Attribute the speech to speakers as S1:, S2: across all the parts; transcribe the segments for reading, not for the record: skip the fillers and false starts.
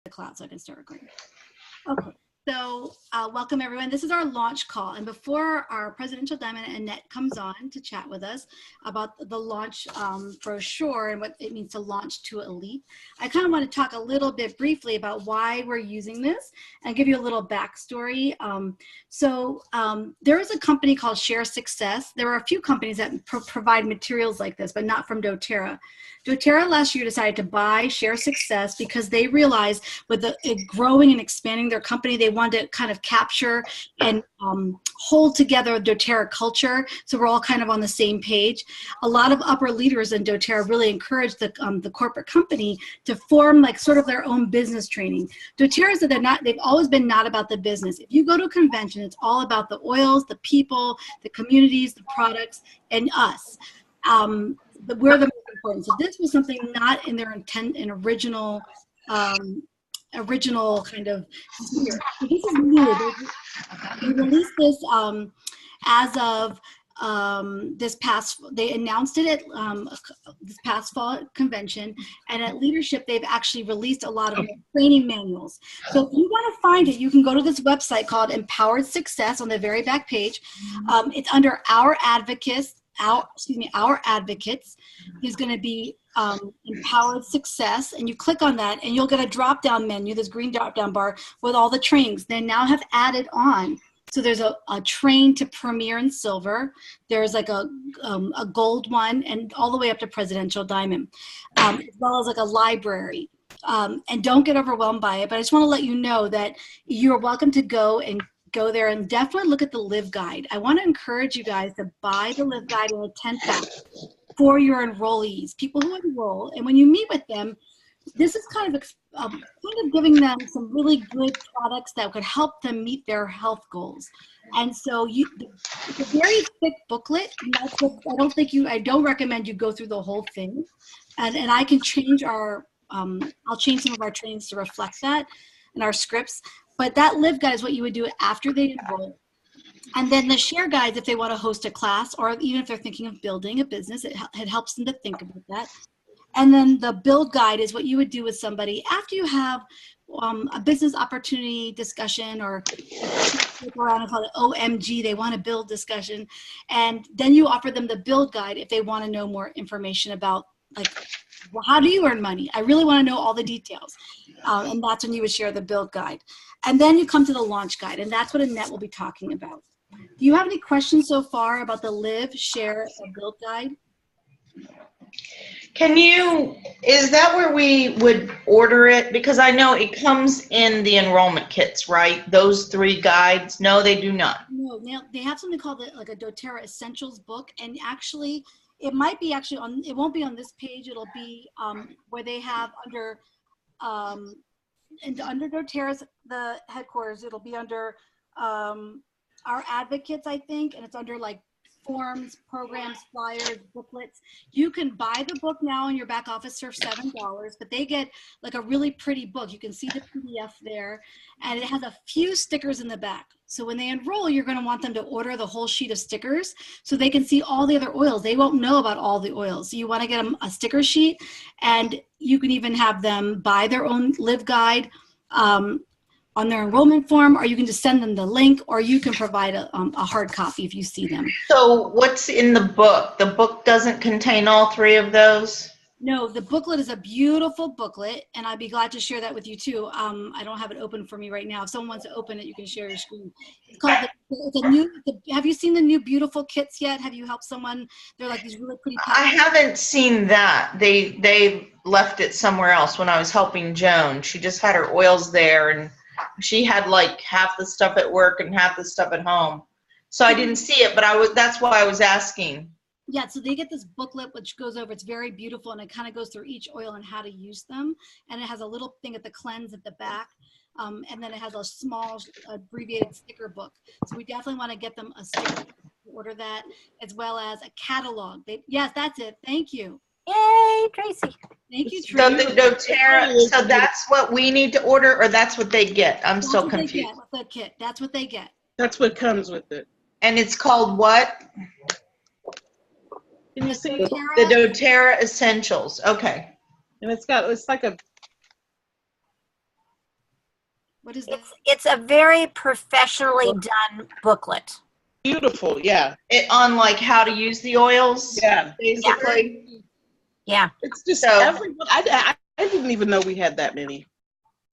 S1: the cloud so I can start recording. Okay, so welcome everyone. This is our launch call. And before our Presidential Diamond Annette comes on to chat with us about the launch brochure and what it means to launch to elite, I kind of want to talk a little bit briefly about why we're using this and give you a little backstory. There is a company called Share Success. There are a few companies that provide materials like this, but not from doTERRA. doTERRA last year decided to buy Share Success because they realized with it growing and expanding their company, they wanted to kind of capture and hold together doTERRA culture, so we're all kind of on the same page. A lot of upper leaders in doTERRA really encourage the corporate company to form like sort of their own business training. doTERRA said they've always been not about the business. If you go to a convention, it's all about the oils, the people, the communities, the products, and us. We're the most important. So this was something not in their intent and original kind of year. So this is new. They released this as of they announced it at this past fall convention, and at Leadership they've actually released a lot of training manuals. So if you want to find it, you can go to this website called Empowered Success on the very back page. It's under Our Advocates. Our Advocates is going to be Empowered Success, and you click on that and you'll get a drop-down menu, this green drop-down bar with all the trainings. They now have added on. So there's a train to Premier and Silver. There's like a gold one, and all the way up to Presidential Diamond, as well as like a library. And don't get overwhelmed by it, but I just want to let you know that you're welcome to go there and definitely look at the Live Guide. I want to encourage you guys to buy the Live Guide in a 10-pack for your enrollees, people who enroll. And when you meet with them, this is kind of giving them some really good products that could help them meet their health goals. And so it's a very thick booklet. And that's what, I don't recommend you go through the whole thing. And I can change I'll change some of our trainings to reflect that in our scripts. But that Live Guide is what you would do after they enroll. And then the Share Guides, if they want to host a class, or even if they're thinking of building a business, it helps them to think about that. And then the Build Guide is what you would do with somebody after you have a business opportunity discussion, or around and call it OMG, they want to build discussion. And then you offer them the Build Guide if they want to know more information about, like, well, how do you earn money? I really want to know all the details. And that's when you would share the Build Guide. And then you come to the Launch Guide, and that's what Annette will be talking about. Do you have any questions so far about the Live, Share, and Build Guide?
S2: Is that where we would order it? Because I know it comes in the enrollment kits, right? Those 3 guides? No, they do not.
S1: No, they have something called like a doTERRA Essentials book, and actually, it might be it won't be on this page. It'll be where they have under doTERRA's, the headquarters, it'll be under Our Advocates, I think, and it's under like forms, programs, flyers, booklets. You can buy the book now in your back office for $7, but they get like a really pretty book. You can see the PDF there, and it has a few stickers in the back. So when they enroll, you're going to want them to order the whole sheet of stickers so they can see all the other oils. They won't know about all the oils. So you want to get them a sticker sheet, and you can even have them buy their own Live Guide on their enrollment form, or you can just send them the link, or you can provide a hard copy if you see them.
S2: So what's in the book? The book doesn't contain all 3 of those?
S1: No, the booklet is a beautiful booklet, and I'd be glad to share that with you too. I don't have it open for me right now. If someone wants to open it, you can share your screen. Have you seen the new beautiful kits yet? Have you helped someone? They're like these really pretty patterns.
S2: I haven't seen that. They left it somewhere else when I was helping Joan. She just had her oils there, and she had like half the stuff at work and half the stuff at home. So I didn't see it, but that's why I was asking.
S1: Yeah, so they get this booklet which goes over, it's very beautiful, and it kind of goes through each oil and how to use them. And it has a little thing at the cleanse at the back. And then it has a small abbreviated sticker book. So we definitely want to get them a sticker, order that, as well as a catalog. Yes, that's it. Thank you.
S3: Yay, Tracy.
S1: Thank you, Tracy.
S2: So the doTERRA, so that's what we need to order, or that's what they get? I'm still confused.
S1: That's what they get with the kit. That's what they get.
S4: That's what comes with it.
S2: And it's called what?
S4: Can you see
S2: the doTERRA Essentials? Okay.
S4: And it's like a
S1: What is that?
S3: It's a very professionally done booklet.
S4: Beautiful, yeah.
S2: It on like how to use the oils,
S4: Yeah.
S2: basically.
S3: Yeah.
S4: It's just
S2: So-
S4: everyone. I didn't even know we had that many.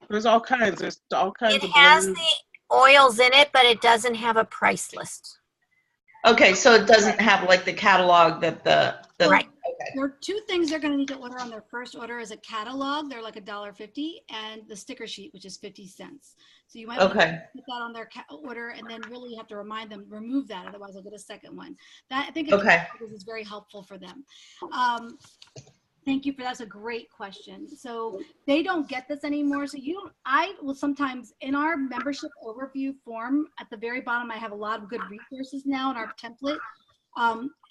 S4: There's all kinds. There's all kinds
S3: It
S4: of
S3: has
S4: blends.
S3: the oils in it, but it doesn't have a price list.
S2: Okay, so it doesn't have like the catalog that the
S3: Right.
S2: Okay.
S1: There are two things they're going to need to order on their first order is a catalog. They're like $1.50, and the sticker sheet, which is 50 cents. So you might want to
S2: Okay.
S1: put that on their order, and then really have to remind them, remove that, otherwise they'll get a second one. That I think
S2: Okay.
S1: this is very helpful for them. Thank you for that's a great question. So they don't get this anymore. So I will sometimes in our membership overview form at the very bottom, I have a lot of good resources now in our template.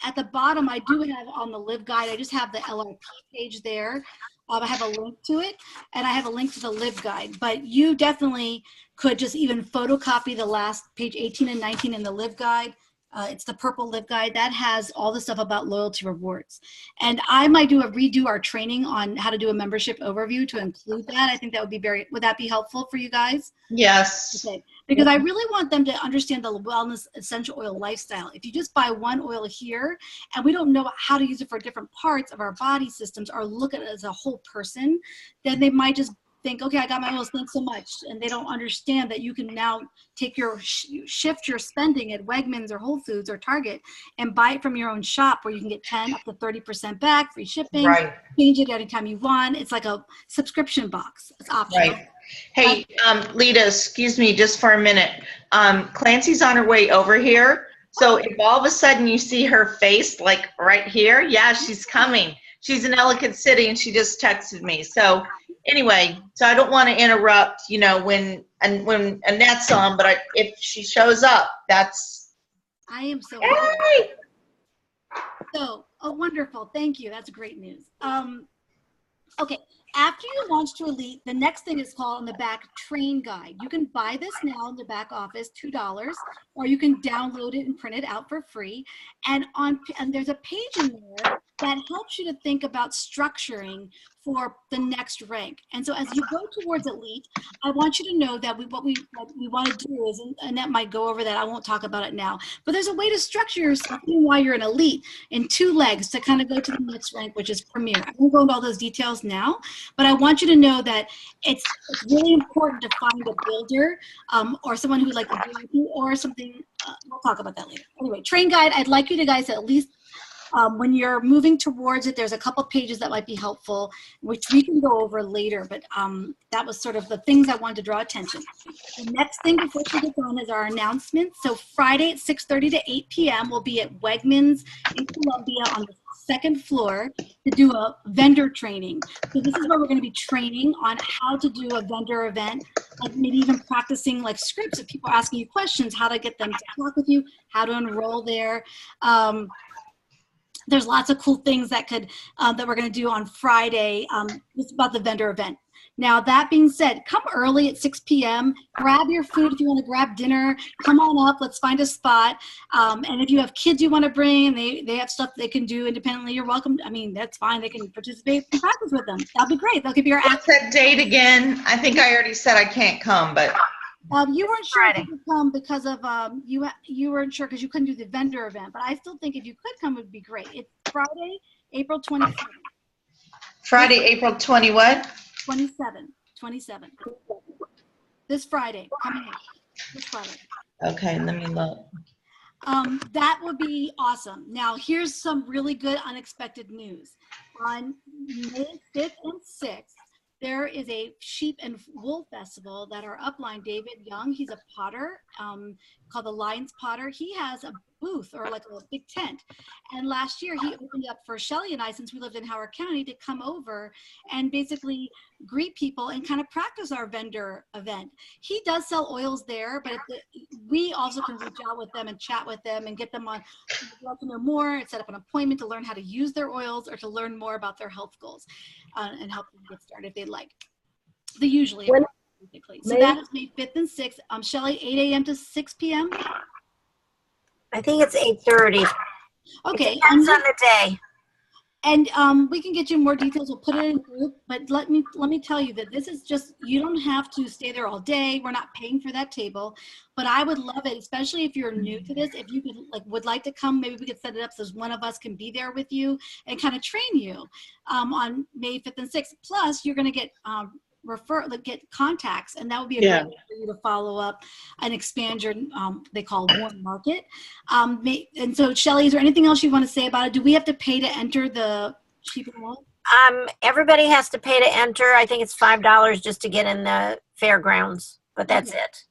S1: At the bottom, I do have on the Live Guide, I just have the LRP page there. I have a link to it, and I have a link to the Live Guide. But you definitely could just even photocopy the last page 18 and 19 in the Live Guide. It's the purple Live Guide that has all the stuff about loyalty rewards. And I might redo our training on how to do a membership overview to include that. I think that would that be helpful for you guys?
S2: Yes.
S1: Okay. Because I really want them to understand the wellness essential oil lifestyle. If you just buy one oil here and we don't know how to use it for different parts of our body systems or look at it as a whole person, then they might just think, okay, I got my oils, thanks so much. And they don't understand that you can now take shift your spending at Wegmans or Whole Foods or Target and buy it from your own shop where you can get 10 up to 30% back, free shipping,
S2: Right.
S1: change it anytime you want. It's like a subscription box. It's optional.
S2: Right. Hey, Lita, excuse me just for a minute. Clancy's on her way over here. So if all of a sudden you see her face like right here, yeah, she's coming. She's in Ellicott City and she just texted me. So anyway, so I don't want to interrupt, when Annette's on, but if she shows up, that's.
S1: I am so
S2: Hey!
S1: So, wonderful. Thank you. That's great news. Okay. After you launch to Elite, the next thing is called on the back Train Guide. You can buy this now in the back office, $2, or you can download it and print it out for free. And there's a page in there that helps you to think about structuring for the next rank. And so as you go towards Elite, I want you to know that what we want to do is, and Annette might go over that, I won't talk about it now, but there's a way to structure yourself even while you're in Elite in 2 legs to kind of go to the next rank, which is Premier. I won't go into all those details now, but I want you to know that it's really important to find a builder or someone who like or something. We'll talk about that later. Anyway, Train Guide, I'd like you guys to at least when you're moving towards it, there's a couple pages that might be helpful, which we can go over later, but that was sort of the things I wanted to draw attention. The next thing before she gets on is our announcement. So Friday at 6:30 to 8 p.m. we'll be at Wegmans in Columbia on the 2nd floor to do a vendor training. So this is where we're going to be training on how to do a vendor event, like maybe even practicing like scripts if people are asking you questions, how to get them to talk with you, how to enroll there. There's lots of cool things that we're going to do on Friday just about the vendor event. Now, that being said, come early at 6 p.m. Grab your food if you want to grab dinner. Come on up. Let's find a spot. And if you have kids you want to bring and they have stuff they can do independently, you're welcome. I mean, that's fine. They can participate and practice with them. That'll be great. They'll give you your
S2: What's that date again? I think I already said I can't come, but.
S1: You weren't sure if you could come because of you weren't sure because you couldn't do the vendor event, but I still think if you could come, it would be great. It's Friday, April 27th.
S2: Friday, April 20 what?
S1: 27. This Friday, coming in. This Friday.
S2: Okay, let me look.
S1: That would be awesome. Now, here's some really good unexpected news. On May 5th and 6th, there is a sheep and wool festival that our upline, David Young, he's a potter called the Lions Potter. He has a booth or like a big tent. And last year he opened up for Shelly and I, since we lived in Howard County, to come over and basically greet people and kind of practice our vendor event. He does sell oils there, but we also can reach out with them and chat with them and get them on, if you want to know more, and set up an appointment to learn how to use their oils or to learn more about their health goals and help them get started if they'd like. They usually are. So that is May 5th and 6th. Shelly, 8 a.m. to 6 p.m.
S3: I think it's 8:30.
S1: Okay.
S3: It depends on the day.
S1: And we can get you more details. We'll put it in a group. But let me tell you that this is just, you don't have to stay there all day. We're not paying for that table. But I would love it, especially if you're new to this. If you would like to come, maybe we could set it up so one of us can be there with you and kind of train you on May 5th and 6th. Plus, you're going to get get contacts, and that would be a great way for you to follow up and expand your they call warm market. And so, Shelley, is there anything else you want to say about it? Do we have to pay to enter the Sheep and Wool?
S3: Everybody has to pay to enter. I think it's $5 just to get in the fairgrounds, but that's it.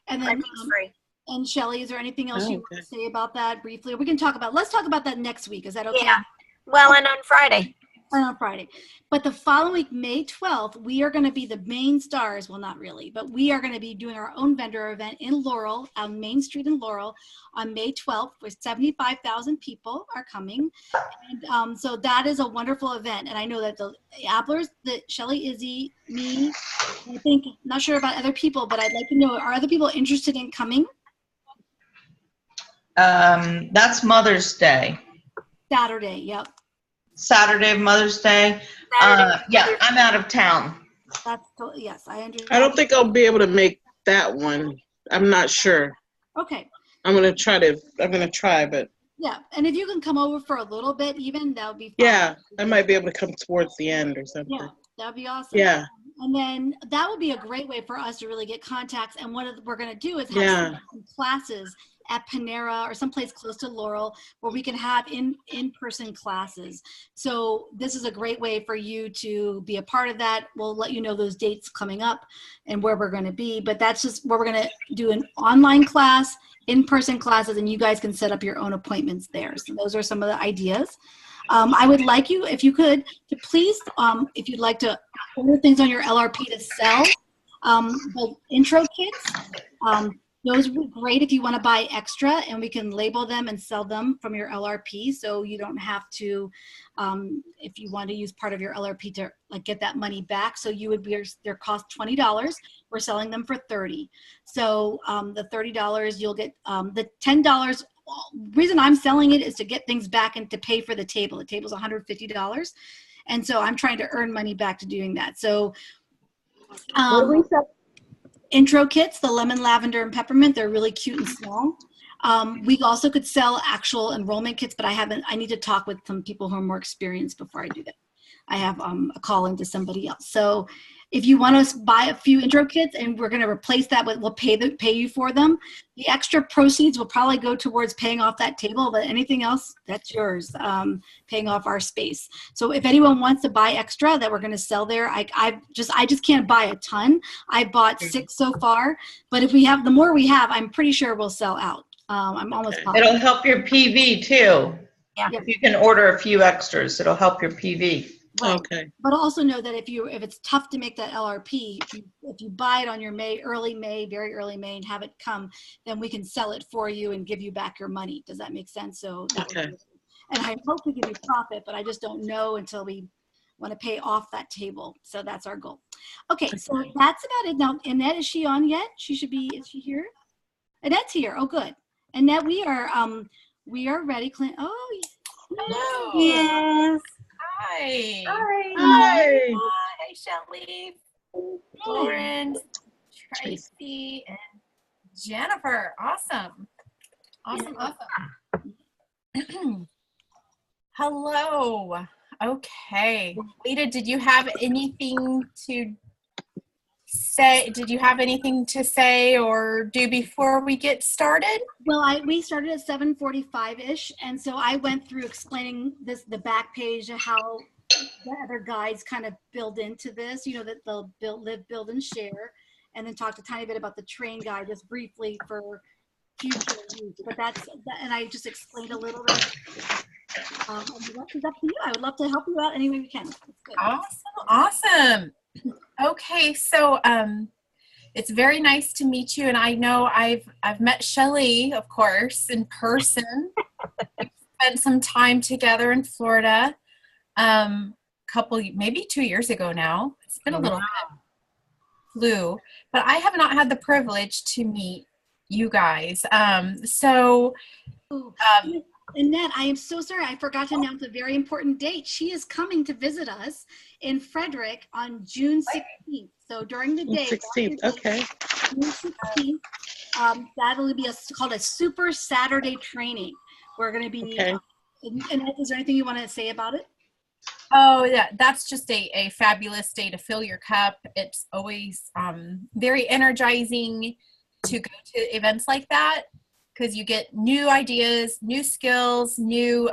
S1: And then
S3: it's free.
S1: And Shelley, is there anything else you want to say about that briefly? We can let's talk about that next week. Is that okay?
S3: Yeah. Well, and on Friday.
S1: On Friday. But the following week, May 12th, we are going to be the main stars. Well, not really, but we are going to be doing our own vendor event in Laurel, on Main Street in Laurel, on May 12th, where 75,000 people are coming. And so that is a wonderful event. And I know that the Applers, that Shelley, Izzy, me, I think, not sure about other people, but I'd like to know, are other people interested in coming?
S2: That's Mother's Day.
S1: Saturday, yep.
S2: Saturday of Mother's Day. Yeah, I'm out of town.
S1: Yes, I understand.
S4: I don't think I'll be able to make that one. I'm not sure.
S1: Okay.
S4: I'm gonna try, but.
S1: Yeah, and if you can come over for a little bit, even that would be fun.
S4: Yeah, I might be able to come towards the end or something.
S1: Yeah, that would be awesome.
S4: Yeah.
S1: And then that would be a great way for us to really get contacts. And what we're going to do is have some classes at Panera or someplace close to Laurel where we can have in-person classes. So this is a great way for you to be a part of that. We'll let you know those dates coming up and where we're going to be. But that's just where we're going to do an online class, in-person classes, and you guys can set up your own appointments there. So those are some of the ideas. I would like you, if you could, to please, if you'd like to order things on your LRP to sell, the intro kits, those would be great if you want to buy extra, and we can label them and sell them from your LRP, so you don't have to, if you want to use part of your LRP to get that money back. So you would be, their cost $20. We're selling them for $30. So the $30, you'll get the $10. Reason I'm selling it is to get things back and to pay for the table. The table's $150, and so I'm trying to earn money back to doing that. So intro kits, the lemon, lavender, and peppermint, they're really cute and small. We also could sell actual enrollment kits, but I need to talk with some people who are more experienced before I do that. I have a call into somebody else. So if you want to buy a few intro kits, and we're going to replace that with, we'll pay you for them. The extra proceeds will probably go towards paying off that table, but anything else, that's yours, paying off our space. So if anyone wants to buy extra that we're going to sell there, I just can't buy a ton. I bought 6 so far, but if we have, the more we have, I'm pretty sure we'll sell out. I'm almost positive.
S2: It'll help your PV too.
S3: Yeah.
S2: If you can order a few extras, it'll help your PV.
S1: Right.
S4: Okay.
S1: But also know that if it's tough to make that LRP, if you buy it on your very early May, and have it come, then we can sell it for you and give you back your money. Does that make sense? So that
S4: Okay.
S1: And I hope we give you profit, but I just don't know until we want to pay off that table. So that's our goal. Okay, so that's about it. Now, Annette, is she on yet? Is she here? Annette's here. Oh, good. Annette, we are ready. Clint. Oh,
S5: Hello.
S1: yes.
S5: Hi.
S4: Hi.
S5: Hi, Shelley, Lauren, Tracy, and Jennifer. Awesome. Hello. Okay. Lita, did you have anything to say? Did you have anything to say or do before we get started?
S1: Well, we started at 7:45-ish, and so I went through explaining the back page of how the other guides kind of build into this, that they'll live, build, and share, and then talked a tiny bit about the train guide just briefly for future use. But and I just explained a little bit. It's up to you. I would love to help you out any way we can.
S5: Awesome. Okay, so it's very nice to meet you, and I know I've met Shelley, of course, in person. We've spent some time together in Florida, maybe 2 years ago now. It's been a little bit. Flew, but I have not had the privilege to meet you guys.
S1: Annette, I am so sorry. I forgot to announce a very important date. She is coming to visit us in Frederick on June 16th. So during the day,
S4: 16th. Okay.
S1: June 16th, that'll be called a Super Saturday training. We're going to be,
S4: Okay.
S1: Annette, is there anything you want to say about it?
S5: Oh, yeah, that's just a fabulous day to fill your cup. It's always very energizing to go to events like that because you get new ideas, new skills, new,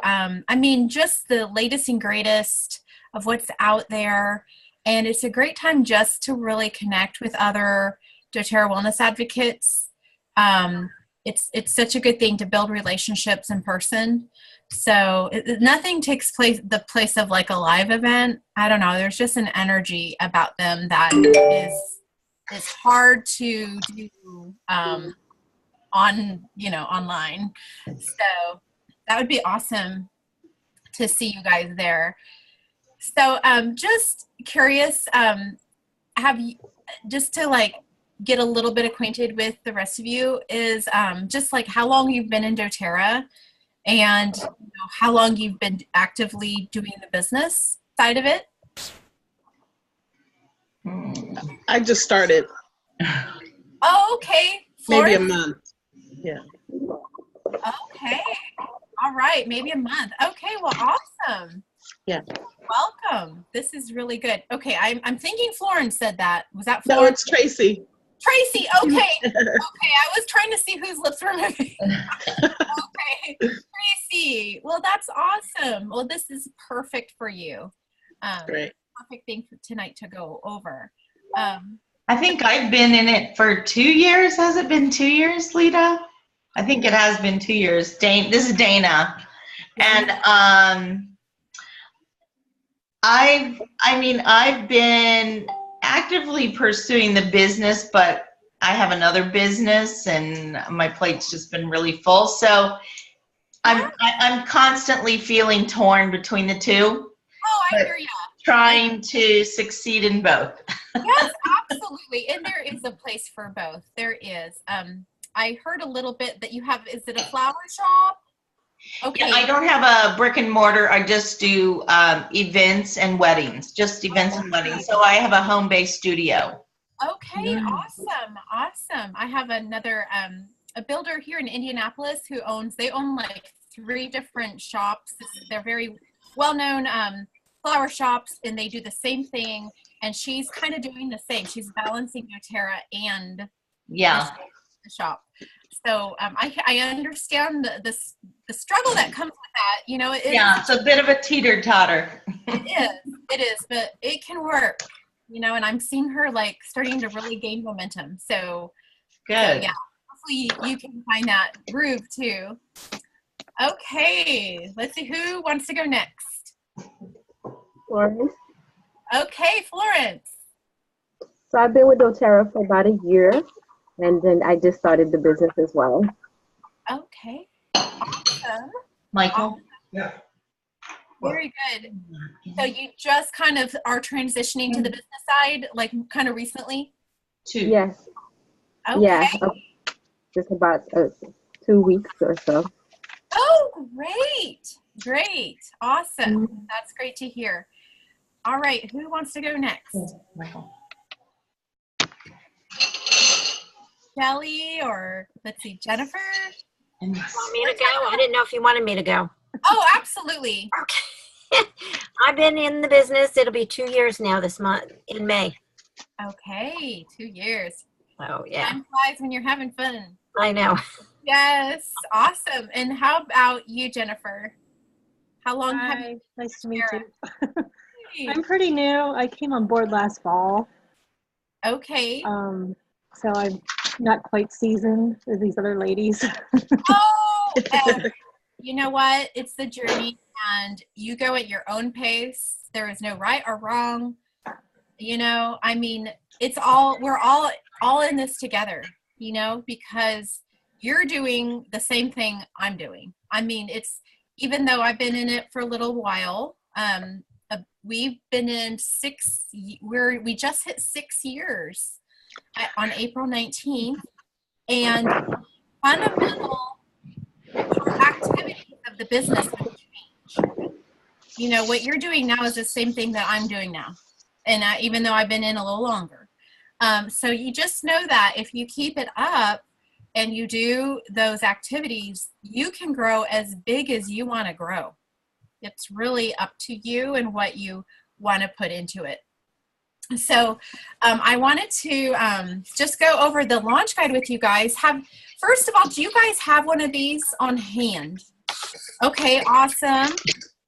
S5: just the latest and greatest of what's out there. And it's a great time just to really connect with other doTERRA wellness advocates. It's such a good thing to build relationships in person. So nothing takes the place of like a live event. I don't know. There's just an energy about them that is hard to do online. So that would be awesome to see you guys there. So just curious, have you, just to like get a little bit acquainted with the rest of you, is just like how long you've been in doTERRA and how long you've been actively doing the business side of it.
S4: I just started.
S5: Oh, okay.
S4: Maybe a
S5: Florence?
S4: month. Yeah.
S5: Okay. All right. Maybe a month. Okay. Well, awesome.
S4: Yeah.
S5: Welcome. This is really good. Okay. I'm thinking Florence said that. Was that
S4: No,
S5: Florence?
S4: it's Tracy.
S5: Tracy. Okay. Okay. I was trying to see whose lips were moving. Okay. Tracy. Well, that's awesome. Well, this is perfect for you.
S4: Great.
S5: Perfect thing for tonight to go over.
S2: I think I've been in it for 2 years. Has it been 2 years, Lita? I think it has been 2 years. This is Dana. And I've been actively pursuing the business, but I have another business and my plate's just been really full. So I'm constantly feeling torn between the two.
S5: Oh, I hear you.
S2: Trying to succeed in both.
S5: Yes, absolutely. And there is a place for both. There is. I heard a little bit that you have, is it a flower shop? Okay.
S2: Yeah, I don't have a brick and mortar. I just do events and weddings, just events and weddings. So I have a home-based studio.
S5: Okay, awesome, awesome. I have another, a builder here in Indianapolis they own like 3 different shops. They're very well-known flower shops, and they do the same thing. And she's kind of doing the same. She's balancing doTERRA and the shop. So I understand the struggle that comes with that. You know,
S2: it's a bit of a teeter-totter.
S5: It is, but it can work. You know, and I'm seeing her like starting to really gain momentum. So
S2: good.
S5: Yeah, hopefully you can find that groove too. Okay, let's see who wants to go next.
S6: Florence.
S5: Okay, Florence.
S6: So I've been with doTERRA for about a year, and then I just started the business as well.
S5: Okay, awesome.
S2: Michael?
S5: Yeah. Very good. So you just kind of are transitioning to the business side, like kind of recently?
S6: Yes.
S5: Okay.
S6: Yeah, just about 2 weeks or so.
S5: Oh, great. Great. Awesome. That's great to hear. All right. Who wants to go next?
S2: Michael.
S5: Kelly, or let's see, Jennifer?
S3: Want me to go? I didn't know if you wanted me to go.
S5: Oh, absolutely.
S3: Okay. I've been in the business. It'll be 2 years now this month in May.
S5: Okay, 2 years.
S3: Oh, yeah.
S5: Time flies when you're having fun.
S3: I know.
S5: Yes, awesome. And how about you, Jennifer? How long have you?
S7: Nice to meet you. I'm pretty new. I came on board last fall.
S5: Okay.
S7: So I'm not quite seasoned as these other ladies.
S5: You know what? It's the journey, and you go at your own pace. There is no right or wrong. You know, I mean, we're all in this together, you know, because you're doing the same thing I'm doing. I mean, even though I've been in it for a little while, we've been in we just hit 6 years on April 19th, and fundamental activities of of the business will change. You know, what you're doing now is the same thing that I'm doing now. And even though I've been in a little longer. So you just know that if you keep it up and you do those activities, you can grow as big as you want to grow. It's really up to you and what you want to put into it. So I wanted to just go over the launch guide with you guys. First of all, do you guys have one of these on hand? Okay, awesome.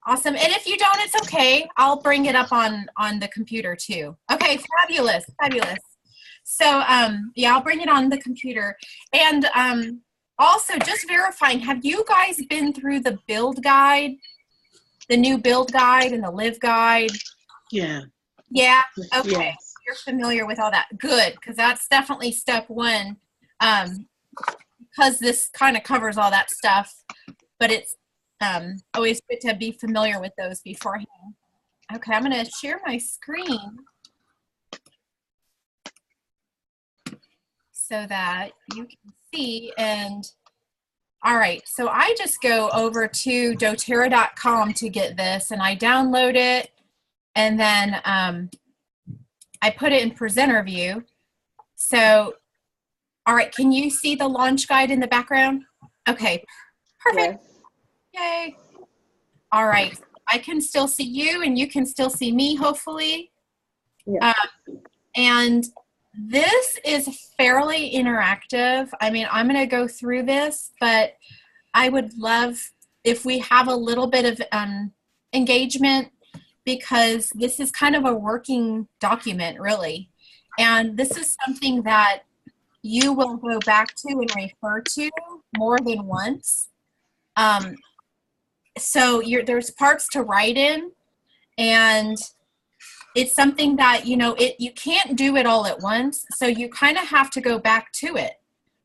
S5: Awesome. And if you don't, it's okay. I'll bring it up on the computer too. Okay, fabulous, fabulous. So yeah, I'll bring it on the computer. And also just verifying, have you guys been through the build guide, the new build guide and the live guide?
S4: Yeah.
S5: Yeah, okay.
S4: Yes.
S5: You're familiar with all that. Good, because that's definitely step one, because this kind of covers all that stuff, but it's always good to be familiar with those beforehand. Okay, I'm going to share my screen so that you can see. And all right, so I just go over to doterra.com to get this, and I download it, and then I put it in presenter view. So, all right, can you see the launch guide in the background? Okay, perfect.
S6: Yes.
S5: Yay. All right, I can still see you and you can still see me, hopefully.
S6: Yeah.
S5: And this is fairly interactive. I mean, I'm going to go through this, but I would love if we have a little bit of engagement, because this is kind of a working document, really. And this is something that you will go back to and refer to more than once. So there's parts to write in, and it's something that, you know, you can't do it all at once. So you kind of have to go back to it.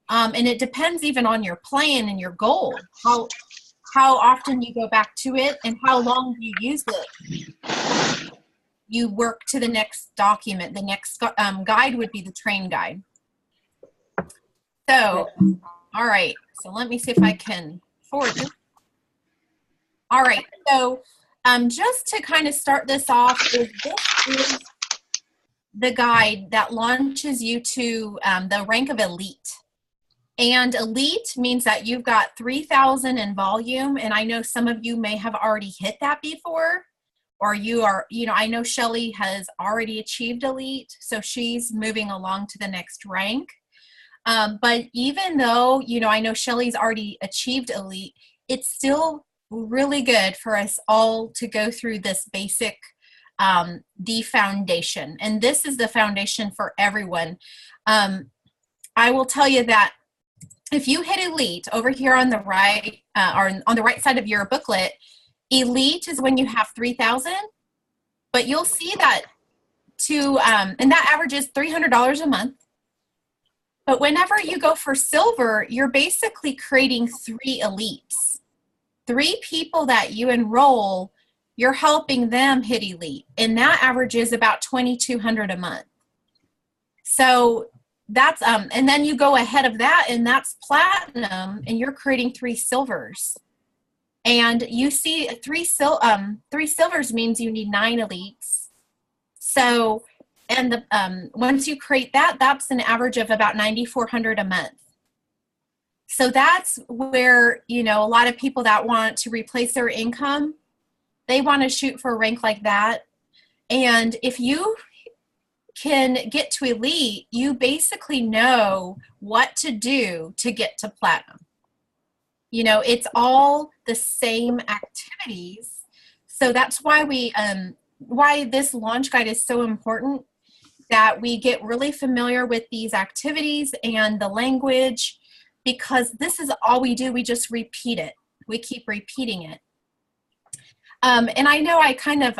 S5: And it depends even on your plan and your goal, how often you go back to it and how long you use it. You work to the next document. The next guide would be the train guide. So, all right. So let me see if I can forward this. All right. So just to kind of start this off, this is the guide that launches you to the rank of elite. And elite means that you've got 3,000 in volume. And I know some of you may have already hit that before, or you are, you know, I know Shelly has already achieved elite, so she's moving along to the next rank. But even though, you know, I know Shelly's already achieved elite, it's still really good for us all to go through this basic, the foundation. And this is the foundation for everyone. I will tell you that if you hit elite over here on the right, or on the right side of your booklet, elite is when you have 3,000, but you'll see that and that averages $300 a month. But whenever you go for silver, you're basically creating 3 elites. 3 people that you enroll, you're helping them hit elite, and that averages about $2,200 a month. So that's and then you go ahead of that, and that's platinum, and you're creating 3 silvers. And you see 3 silvers means you need 9 elites. So, and once you create that, that's an average of about $9,400 a month. So that's where, you know, a lot of people that want to replace their income, they want to shoot for a rank like that. And if you can get to elite, you basically know what to do to get to platinum. You know, it's all the same activities. So that's why why this launch guide is so important, that we get really familiar with these activities and the language, because this is all we do. We just repeat it. We keep repeating it. And I know I kind of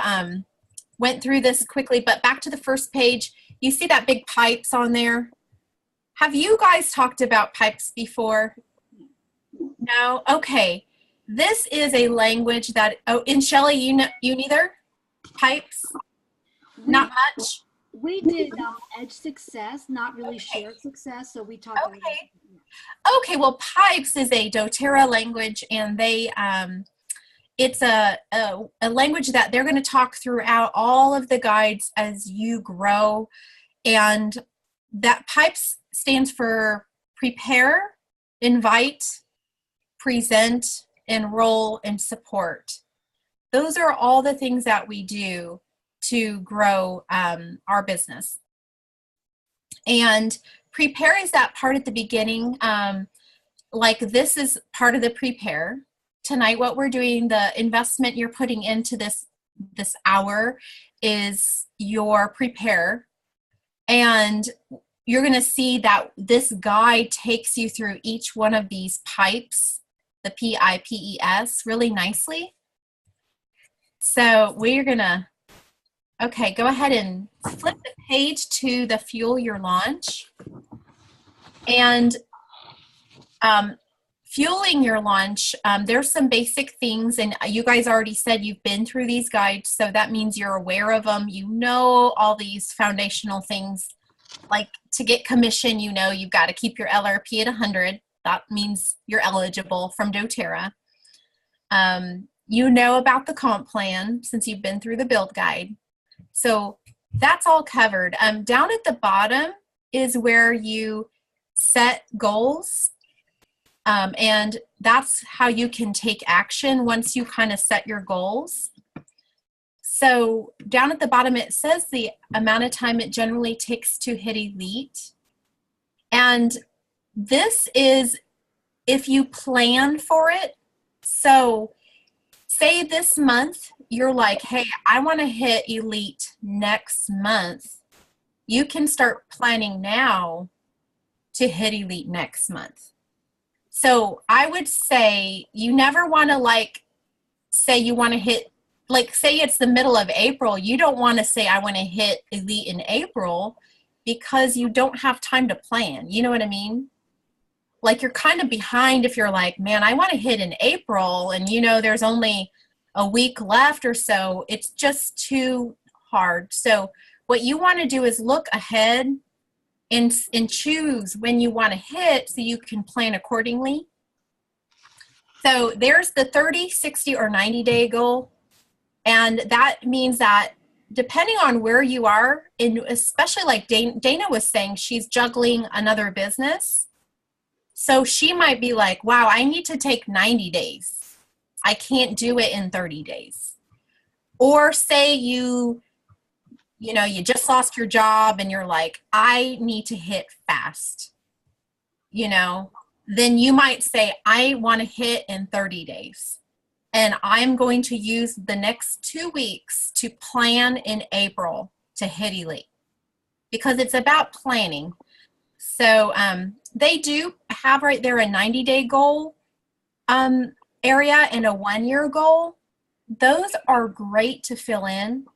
S5: went through this quickly, but back to the first page, you see that big pipes on there? Have you guys talked about pipes before? No? Okay. This is a language that, oh, and Shelly, you neither? Pipes? Not much?
S1: We did edge success, not really shared success, so we talked about
S5: Okay. Okay, well, pipes is a doTERRA language, and it's a language that they're going to talk throughout all of the guides as you grow. And that pipes stands for prepare, invite, present, enroll, and support. Those are all the things that we do to grow our business. And prepare is that part at the beginning. Like this is part of the prepare. Tonight, what we're doing, the investment you're putting into this hour is your prepare. And you're going to see that this guide takes you through each one of these pipes, the PIPES, really nicely. So we're going to, okay, go ahead and flip the page to the Fuel Your Launch. And fueling your launch, there's some basic things, and you guys already said you've been through these guides, so that means you're aware of them. You know all these foundational things. Like to get commission, you know you've got to keep your LRP at 100. That means you're eligible from doTERRA. You know about the comp plan since you've been through the build guide. So that's all covered. Down at the bottom is where you set goals. And that's how you can take action once you kind of set your goals. So down at the bottom, it says the amount of time it generally takes to hit elite. And this is if you plan for it. So say this month, you're like, hey, I want to hit elite next month. You can start planning now to hit elite next month. So I would say you never want to like say you want to hit, like say it's the middle of April. You don't want to say I want to hit elite in April because you don't have time to plan. You know what I mean? Like you're kind of behind if you're like, man, I want to hit in April and you know there's only a week left or so. It's just too hard. So what you want to do is look ahead and choose when you want to hit so you can plan accordingly. So there's the 30, 60, or 90-day goal. And that means that depending on where you are, and especially like Dana was saying, she's juggling another business. So she might be like, wow, I need to take 90 days. I can't do it in 30 days. Or say you just lost your job and you're like, I need to hit fast, then you might say, I want to hit in 30 days. And I'm going to use the next 2 weeks to plan in April to hit elite because it's about planning. So they do have right there a 90-day goal area and a 1-year goal. Those are great to fill in.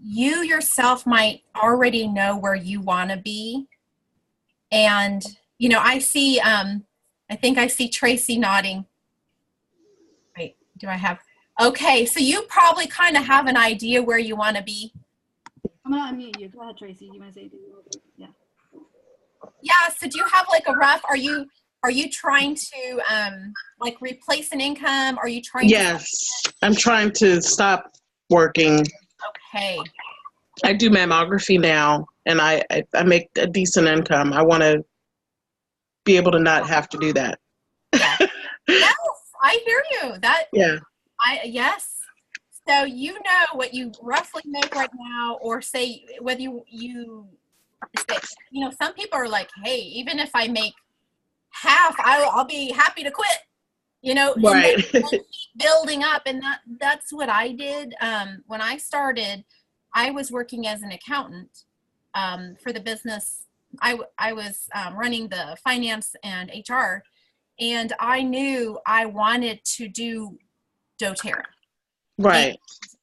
S5: You yourself might already know where you want to be. And, I see, I think I see Tracy nodding. Wait, okay, so you probably kind of have an idea where you want to be.
S1: I'm going to unmute you. Go ahead, Tracy. You want to say anything? Yeah.
S5: Yeah, so do you have like a rough, are you trying to like replace an income? Are you trying
S4: Yes, I'm trying to stop working.
S5: Okay.
S4: I do mammography now, and I make a decent income. I want to be able to not have to do that.
S5: Yeah. Yes, I hear you.
S4: Yeah.
S5: Yes. So you know what you roughly make right now, or say whether you say, some people are like, hey, even if I make half, I'll be happy to quit.
S4: Right.
S5: And keep building up, and that's what I did. When I started, I was working as an accountant for the business. I was running the finance and HR, and I knew I wanted to do doTERRA.
S4: Right.
S5: And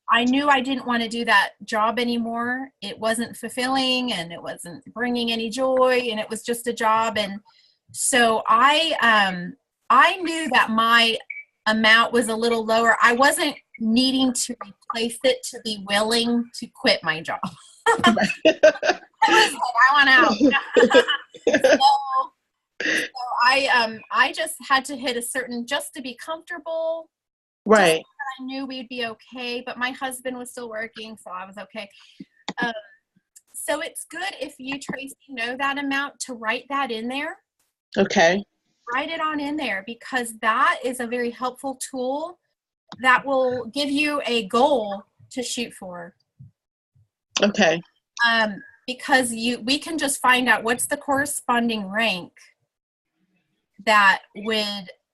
S5: I knew I didn't want to do that job anymore. It wasn't fulfilling, and it wasn't bringing any joy, and it was just a job. And so I knew that my amount was a little lower. I wasn't needing to replace it to be willing to quit my job. I was like, I want out. So just had to hit a certain, just to be comfortable.
S4: Right.
S5: I knew we'd be okay, but my husband was still working, so I was okay. So it's good if you, Tracy, know that amount to write that in there.
S4: Okay.
S5: Write it on in there, because that is a very helpful tool that will give you a goal to shoot for.
S4: Okay.
S5: Because we can just find out what's the corresponding rank that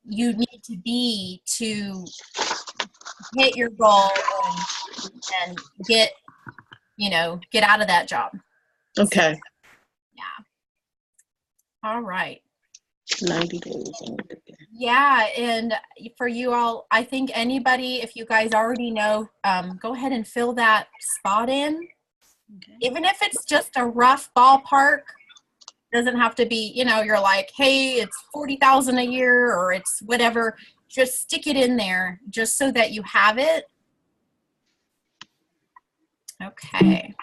S5: you need to be to hit your goal and get out of that job.
S4: Okay.
S5: So, yeah. All right.
S4: 90 days.
S5: Yeah, and for you all, I think anybody, if you guys already know, go ahead and fill that spot in. Okay. Even if it's just a rough ballpark, doesn't have to be, you're like, hey, it's 40,000 a year, or it's whatever. Just stick it in there just so that you have it. Okay.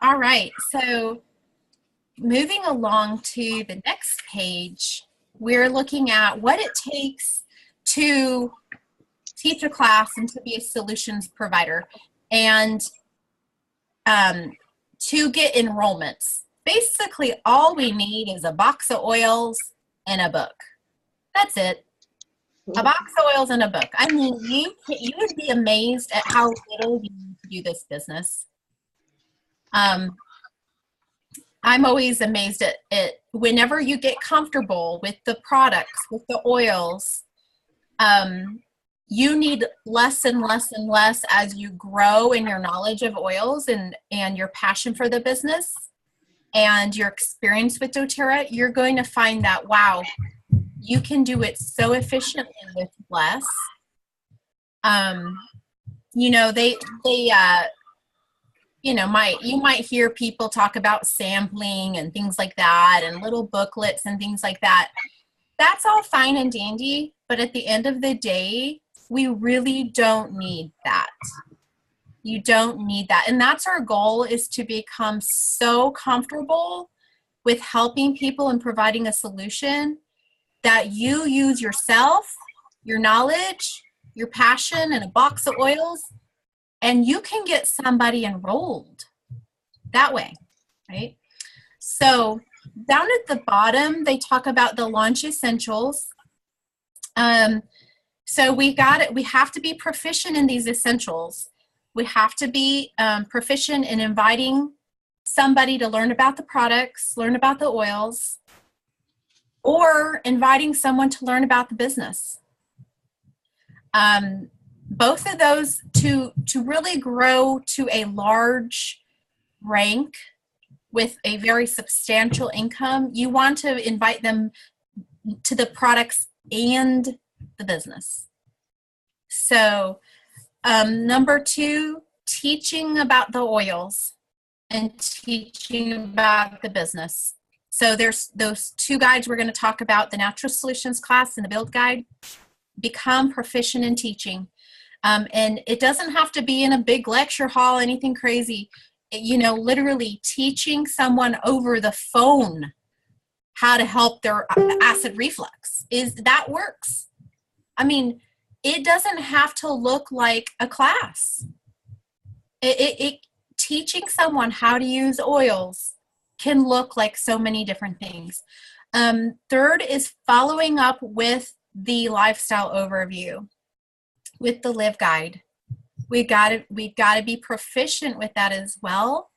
S5: All right. So moving along to the next page, we're looking at what it takes to teach a class and to be a solutions provider, and to get enrollments. Basically, all we need is a box of oils and a book. That's it. A box of oils and a book. I mean, you would be amazed at how little you need to do this business. I'm always amazed at it. Whenever you get comfortable with the products, with the oils, you need less and less and less as you grow in your knowledge of oils and your passion for the business and your experience with doTERRA. You're going to find that, wow, you can do it so efficiently with less. You might hear people talk about sampling and things like that, and little booklets and things like that. That's all fine and dandy, but at the end of the day, we really don't need that. You don't need that. And that's our goal, is to become so comfortable with helping people and providing a solution that you use yourself, your knowledge, your passion, and a box of oils, and you can get somebody enrolled that way, right? So down at the bottom, they talk about the launch essentials. So we have to be proficient in these essentials. We have to be proficient in inviting somebody to learn about the products, learn about the oils, or inviting someone to learn about the business. Both of those, to really grow to a large rank with a very substantial income, you want to invite them to the products and the business. So number 2, teaching about the oils and teaching about the business. So there's those 2 guides we're going to talk about, the Natural Solutions class and the Build Guide. Become proficient in teaching. And it doesn't have to be in a big lecture hall, anything crazy. Literally teaching someone over the phone how to help their acid reflux, that works. I mean, it doesn't have to look like a class. Teaching someone how to use oils can look like so many different things. Third is following up with the lifestyle overview, with the Live Guide. We've got to be proficient with that as well,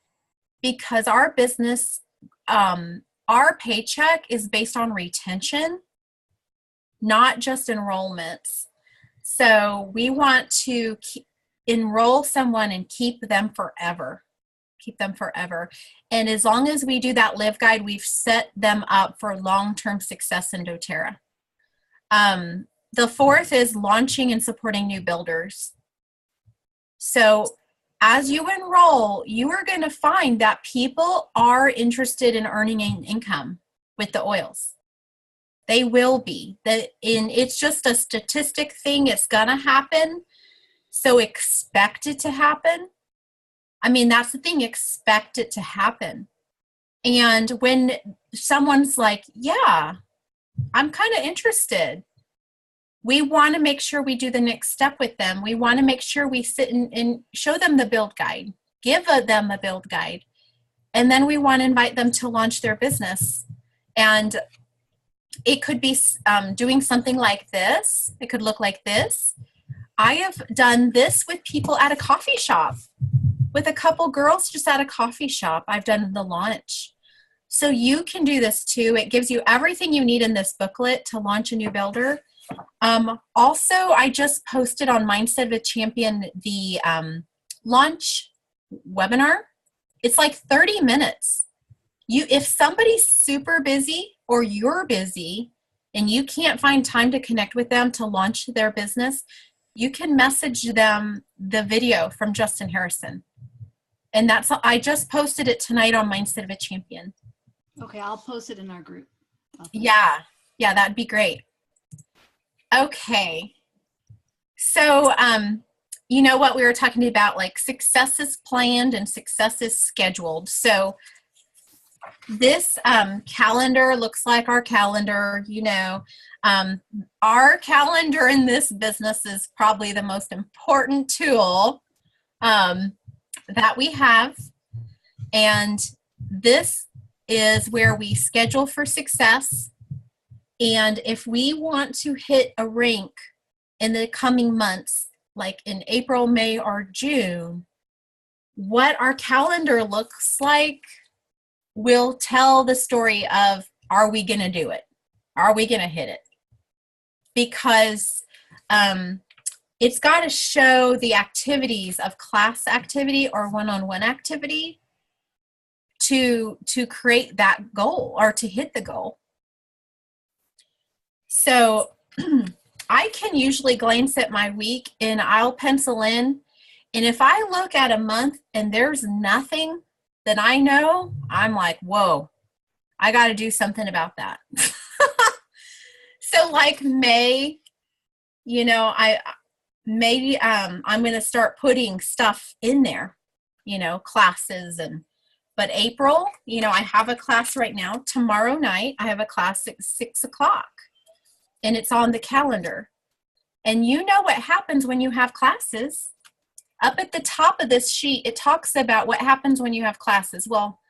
S5: because our business, our paycheck is based on retention, not just enrollments. So we want to enroll someone and keep them forever. And as long as we do that Live Guide, we've set them up for long-term success in doTERRA. The 4th is launching and supporting new builders. So as you enroll, you are going to find that people are interested in earning an income with the oils. They will be. It's just a statistic thing. It's going to happen. So expect it to happen. I mean, that's the thing. Expect it to happen. And when someone's like, yeah, I'm kind of interested. We want to make sure we do the next step with them. We want to make sure we sit and show them the build guide, give them a build guide. And then we want to invite them to launch their business. And it could be doing something like this. It could look like this. I have done this with people at a coffee shop, with a couple girls just at a coffee shop. I've done the launch. So you can do this too. It gives you everything you need in this booklet to launch a new builder. Also, I just posted on Mindset of a Champion the launch webinar. It's like 30 minutes. If somebody's super busy or you're busy and you can't find time to connect with them to launch their business, you can message them the video from Justin Harrison. And I just posted it tonight on Mindset of a Champion.
S1: Okay, I'll post it in our group.
S5: Yeah, that'd be great. Okay. So, you know what we were talking about, like success is planned and success is scheduled. So this calendar looks like our calendar, you know. Our calendar in this business is probably the most important tool that we have. And this is where we schedule for success. And if we want to hit a rank in the coming months, like in April, May, or June, what our calendar looks like will tell the story of, are we going to do it? Are we going to hit it? Because it's got to show the activities of class activity or one-on-one activity to create that goal or to hit the goal. So I can usually glance at my week and I'll pencil in. And if I look at a month and there's nothing that I know, I'm like, whoa, I got to do something about that. So like May, you know, I'm going to start putting stuff in there, you know, classes but April, you know, I have a class right now. Tomorrow night, I have a class at 6 o'clock. And it's on the calendar. And you know what happens when you have classes. Up at the top of this sheet, it talks about what happens when you have classes. Well,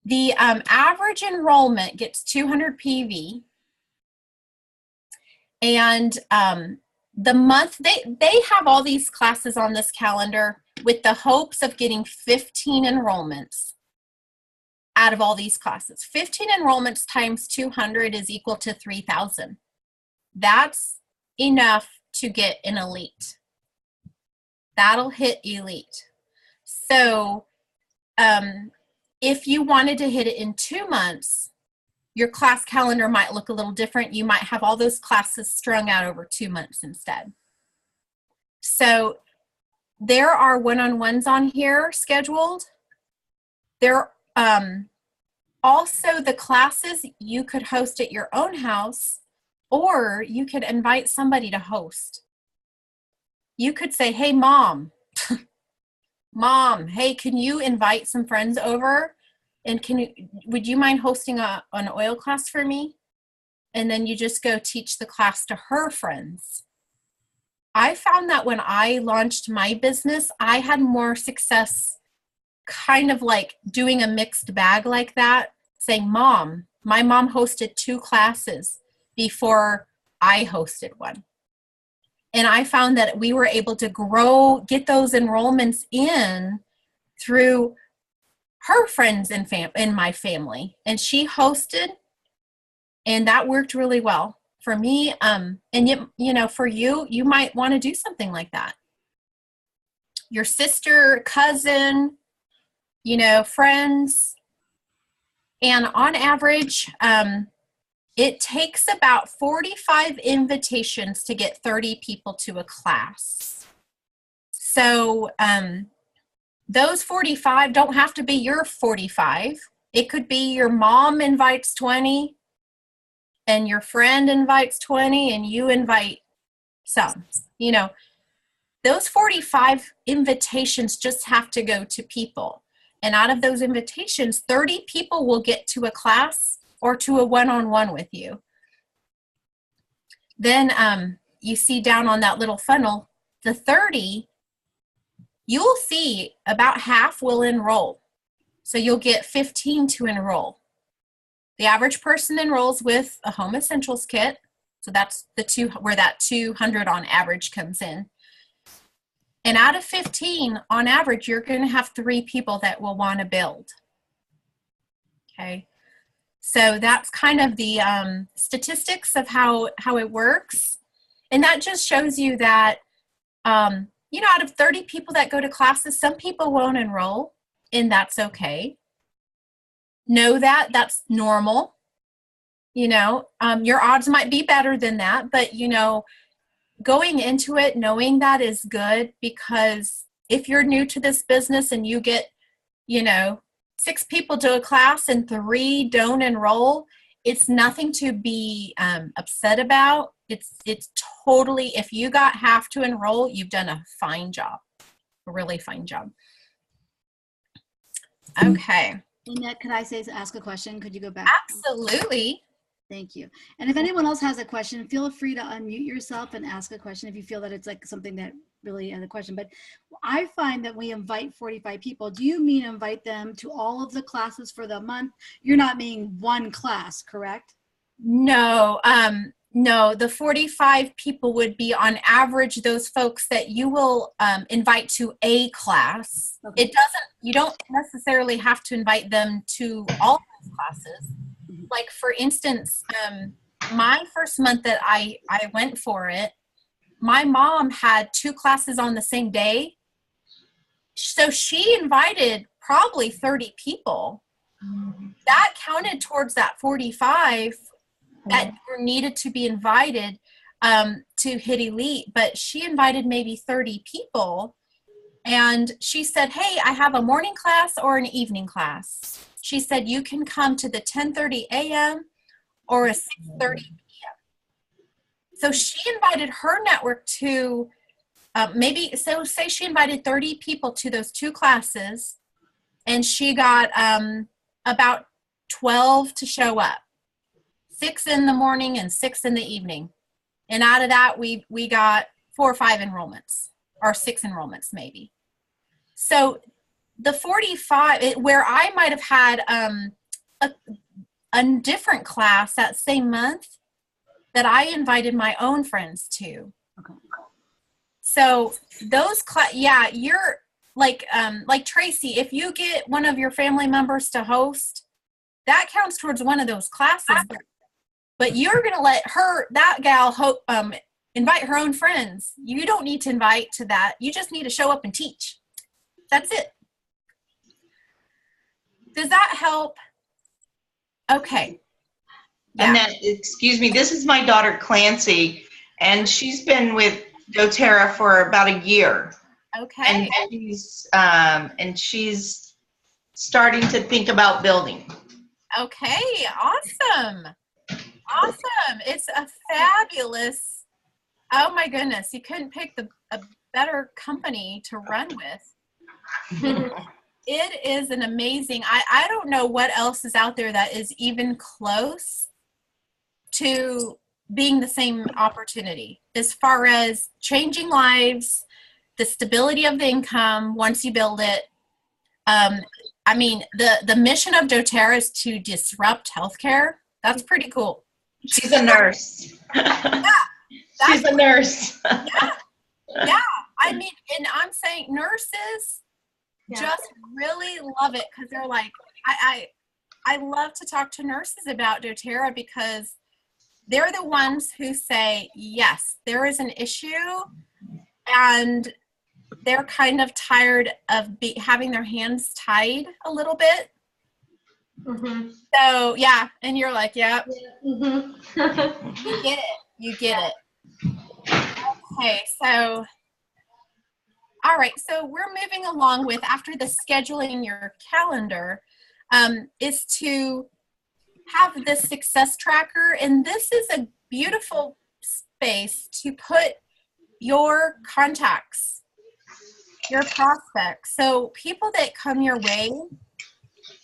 S5: the average enrollment gets 200 PV. And the month, they have all these classes on this calendar with the hopes of getting 15 enrollments out of all these classes. 15 enrollments times 200 is equal to 3,000. That's enough to get an elite. That'll hit elite. So if you wanted to hit it in 2 months, your class calendar might look a little different. You might have all those classes strung out over 2 months instead. So there are one-on-ones on here scheduled. There also the classes you could host at your own house, or you could invite somebody to host. You could say, hey, Mom, hey, can you invite some friends over? And would you mind hosting an oil class for me? And then you just go teach the class to her friends. I found that when I launched my business, I had more success kind of like doing a mixed bag like that, saying, my mom hosted 2 classes before I hosted one. And I found that we were able to get those enrollments in through her friends and my family. And she hosted, and that worked really well for me. And you know, for you might want to do something like that. Your sister, cousin, you know, friends. And on average, it takes about 45 invitations to get 30 people to a class. So those 45 don't have to be your 45. It could be your mom invites 20 and your friend invites 20 and you invite some. You know, those 45 invitations just have to go to people. And out of those invitations, 30 people will get to a class or to a one-on-one with you. then you see down on that little funnel, the 30, you will see about half will enroll. So you'll get 15 to enroll. The average person enrolls with a home essentials kit. So that's where that 200 on average comes in. And out of 15, on average, you're going to have 3 people that will want to build. Okay. So that's kind of the statistics of how it works. And that just shows you that, out of 30 people that go to classes, some people won't enroll, and that's okay. Know that that's normal. Your odds might be better than that, but, going into it, knowing that is good, because if you're new to this business and you get, 6 people to a class and 3 don't enroll, it's nothing to be upset about. It's totally, if you got half to enroll, you've done a fine job, a really fine job. Okay.
S1: Annette, could I ask a question? Could you go back?
S5: Absolutely.
S1: Thank you. And if anyone else has a question, feel free to unmute yourself and ask a question if you feel that it's like something that really has a question. But I find that we invite 45 people. Do you mean invite them to all of the classes for the month? You're not meaning one class, correct?
S5: No, no, the 45 people would be on average those folks that you will invite to a class. Okay. You don't necessarily have to invite them to all those classes. Like, for instance, my first month that I went for it, my mom had 2 classes on the same day. So she invited probably 30 people. That counted towards that 45 that were needed to be invited to hit elite. But she invited maybe 30 people. And she said, hey, I have a morning class or an evening class. She said, you can come to the 10:30 a.m. or a 6:30 p.m. So she invited her network to say she invited 30 people to those 2 classes, and she got about 12 to show up, 6 in the morning and 6 in the evening. And out of that, we got 4 or 5 enrollments, or 6 enrollments maybe. So the 45, where I might have had a different class that same month, that I invited my own friends to. Okay. So those you're like Tracy, if you get one of your family members to host, that counts towards one of those classes. But you're going to let that gal invite her own friends. You don't need to invite to that. You just need to show up and teach. That's it. Does that help? Okay. Yeah.
S2: Annette, excuse me, this is my daughter Clancy, and she's been with doTERRA for about a year.
S5: Okay.
S2: And she's starting to think about building.
S5: Okay, awesome. Awesome. It's a fabulous, oh my goodness, you couldn't pick a better company to run with. It is an amazing, I don't know what else is out there that is even close to being the same opportunity as far as changing lives, the stability of the income once you build it. I mean, the mission of doTERRA is to disrupt healthcare. That's pretty cool.
S2: She's a nurse.
S5: Yeah,
S2: she's a nurse.
S5: Yeah. I mean, and I'm saying nurses just really love it, because they're like, I love to talk to nurses about doTERRA, because they're the ones who say, yes, there is an issue, and they're kind of tired of having their hands tied a little bit. Mm-hmm. So, yeah, and you're like, yeah. Mm-hmm. You get it. Okay, so, all right, so we're moving along with, after the scheduling your calendar, is to have the success tracker. And this is a beautiful space to put your contacts, your prospects. So people that come your way,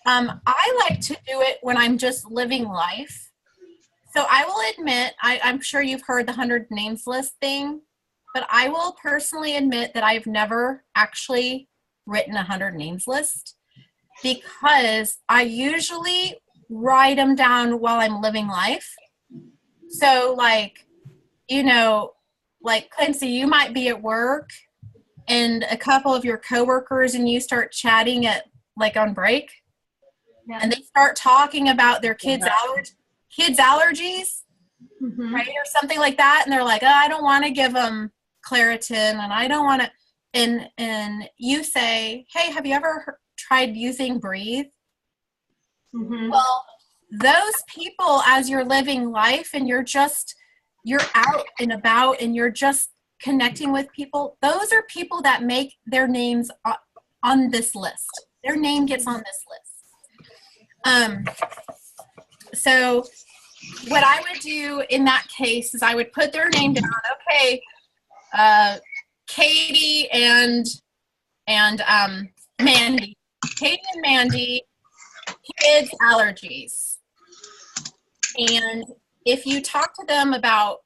S5: I like to do it when I'm just living life. So I will admit, I'm sure you've heard the 100 names list thing, but I will personally admit that I've never actually written a 100 names list because I usually write them down while I'm living life. So like, you know, like Quincy, you might be at work and a couple of your coworkers and you start chatting at like on break, and they start talking about their kids' allergies, right, or something like that, and they're like, oh, I don't want to give them Claritin, and I don't want to, and you say, hey, have you ever tried using Breathe? Well, those people, as you're living life and you're out and about and you're just connecting with people, those are people that make their names on this list. Their name gets on this list. So what I would do in that case is I would put their name down. Okay, Katie and Mandy. Katie and Mandy, kids' allergies. And if you talk to them about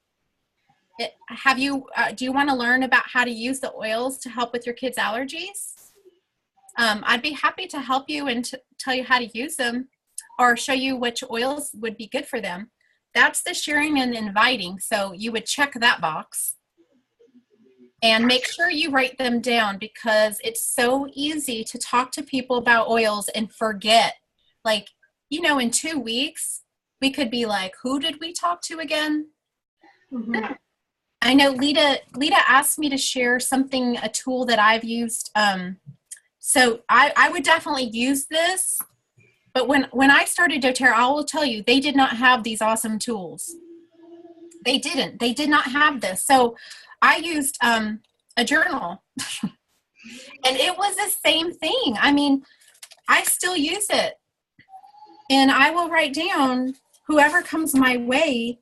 S5: it, do you want to learn about how to use the oils to help with your kids' allergies? I'd be happy to help you and tell you how to use them or show you which oils would be good for them. That's the sharing and inviting. So you would check that box and make sure you write them down, because it's so easy to talk to people about oils and forget. Like, you know, in 2 weeks, we could be like, who did we talk to again? I know Lita asked me to share something, a tool that I've used. So I would definitely use this, but when I started doTERRA, I will tell you, they did not have these awesome tools. They did not have this. So I used a journal and it was the same thing. I mean, I still use it, and I will write down whoever comes my way,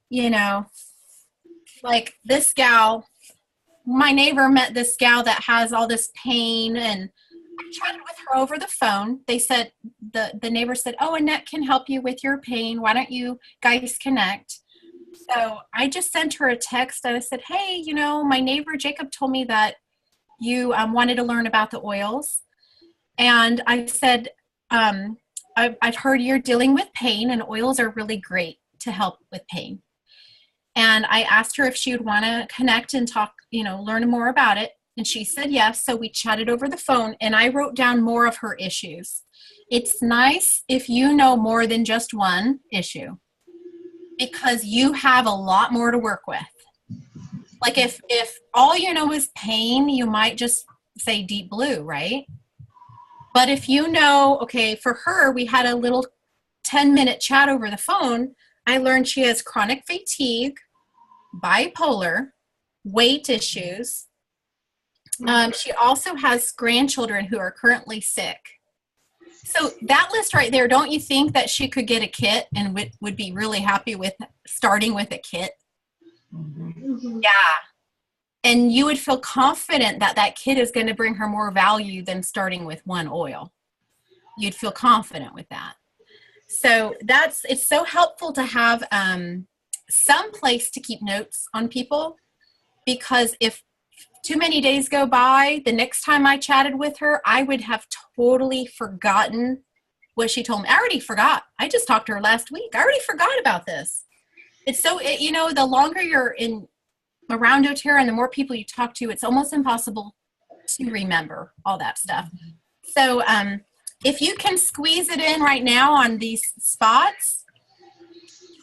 S5: you know, like this gal, my neighbor met this gal that has all this pain, and I chatted with her over the phone. They said, the neighbor said, oh, Annette can help you with your pain. Why don't you guys connect? So I just sent her a text and I said, hey, you know, my neighbor Jacob told me that you wanted to learn about the oils. And I said, I've heard you're dealing with pain, and oils are really great to help with pain. And I asked her if she would want to connect and talk, you know, learn more about it. And she said yes. So we chatted over the phone, and I wrote down more of her issues. It's nice if you know more than just one issue, because you have a lot more to work with. Like if all you know is pain, you might just say deep blue, right? But if you know, okay, for her, we had a little 10-minute chat over the phone. I learned she has chronic fatigue, bipolar, weight issues. She also has grandchildren who are currently sick. So that list right there, don't you think that she could get a kit and would be really happy with starting with a kit? Yeah. And you would feel confident that that kit is going to bring her more value than starting with one oil. You'd feel confident with that. So it's so helpful to have some place to keep notes on people, because if too many days go by, the next time I chatted with her, I would have totally forgotten what she told me. I already forgot. I just talked to her last week. I already forgot about this. It's so, you know, the longer you're around doTERRA and the more people you talk to, it's almost impossible to remember all that stuff. So if you can squeeze it in right now on these spots,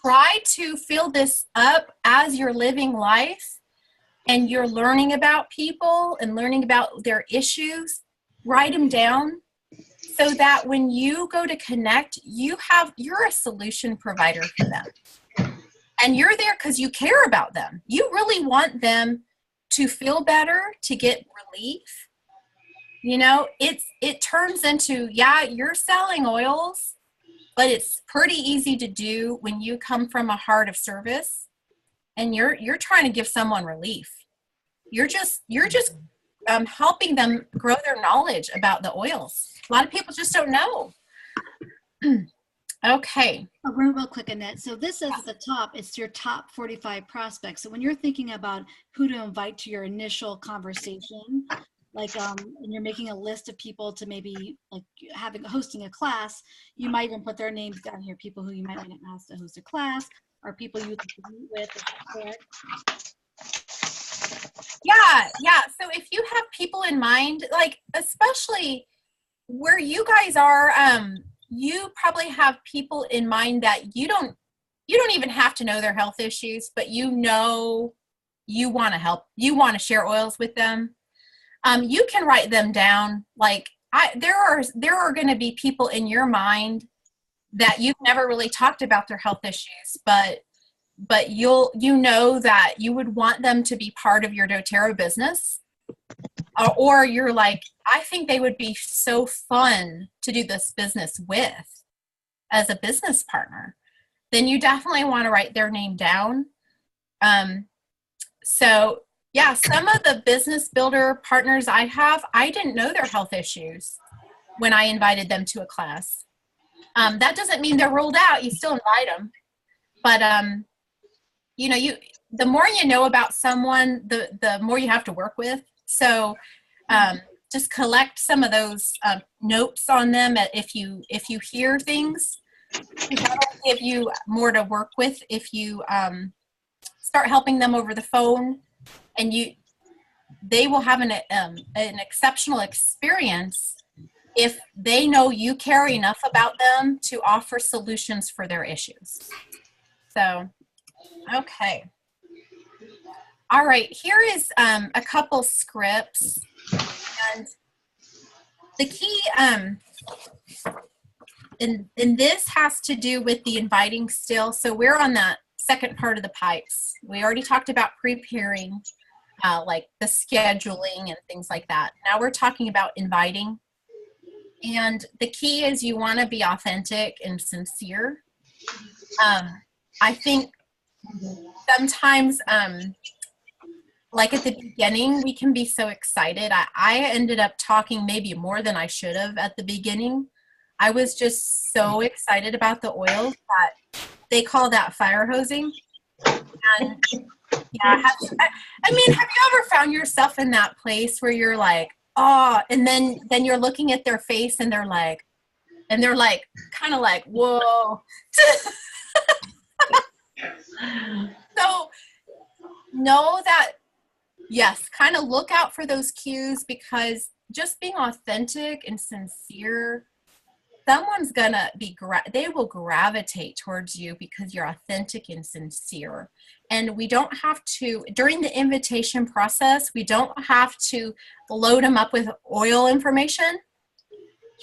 S5: try to fill this up as you're living life and you're learning about people and learning about their issues. Write them down so that when you go to connect, you're a solution provider for them. And you're there because you care about them. You really want them to feel better, to get relief. You know, it turns into, yeah, you're selling oils, but it's pretty easy to do when you come from a heart of service and you're trying to give someone relief. You're just helping them grow their knowledge about the oils. A lot of people just don't know. Okay.
S1: Oh, real quick, Annette. So this says at the top, it's your top 45 prospects. So when you're thinking about who to invite to your initial conversation, like and you're making a list of people to maybe like hosting a class, you might even put their names down here, people who you might want to ask to host a class or people you could meet with. Is that correct?
S5: Yeah. So if you have people in mind, like especially where you guys are, you probably have people in mind that you don't even have to know their health issues, but you know you want to help, you want to share oils with them. You can write them down. Like there are going to be people in your mind that you've never really talked about their health issues, but you know that you would want them to be part of your doTERRA business, or you're like, I think they would be so fun to do this business with as a business partner. Then you definitely want to write their name down. So yeah, some of the business builder partners I have, I didn't know their health issues when I invited them to a class. That doesn't mean they're ruled out. You still invite them, but the more you know about someone, the more you have to work with. So just collect some of those notes on them if you hear things. That'll give you more to work with if you start helping them over the phone, and they will have an exceptional experience if they know you care enough about them to offer solutions for their issues. So, okay. All right, here is a couple scripts, and the key in this has to do with the inviting still. So we're on that second part of the pipes. We already talked about preparing, like the scheduling and things like that. Now we're talking about inviting. And the key is you want to be authentic and sincere. I think sometimes, like at the beginning, we can be so excited. I ended up talking maybe more than I should have at the beginning. I was just so excited about the oils that they call that fire hosing. And yeah, I mean, have you ever found yourself in that place where you're like, oh, and then you're looking at their face and they're like kind of like, whoa. So know that, yes, kind of look out for those cues, because just being authentic and sincere, someone's gonna they will gravitate towards you because you're authentic and sincere. And we don't have to, during the invitation process, we don't have to load them up with oil information.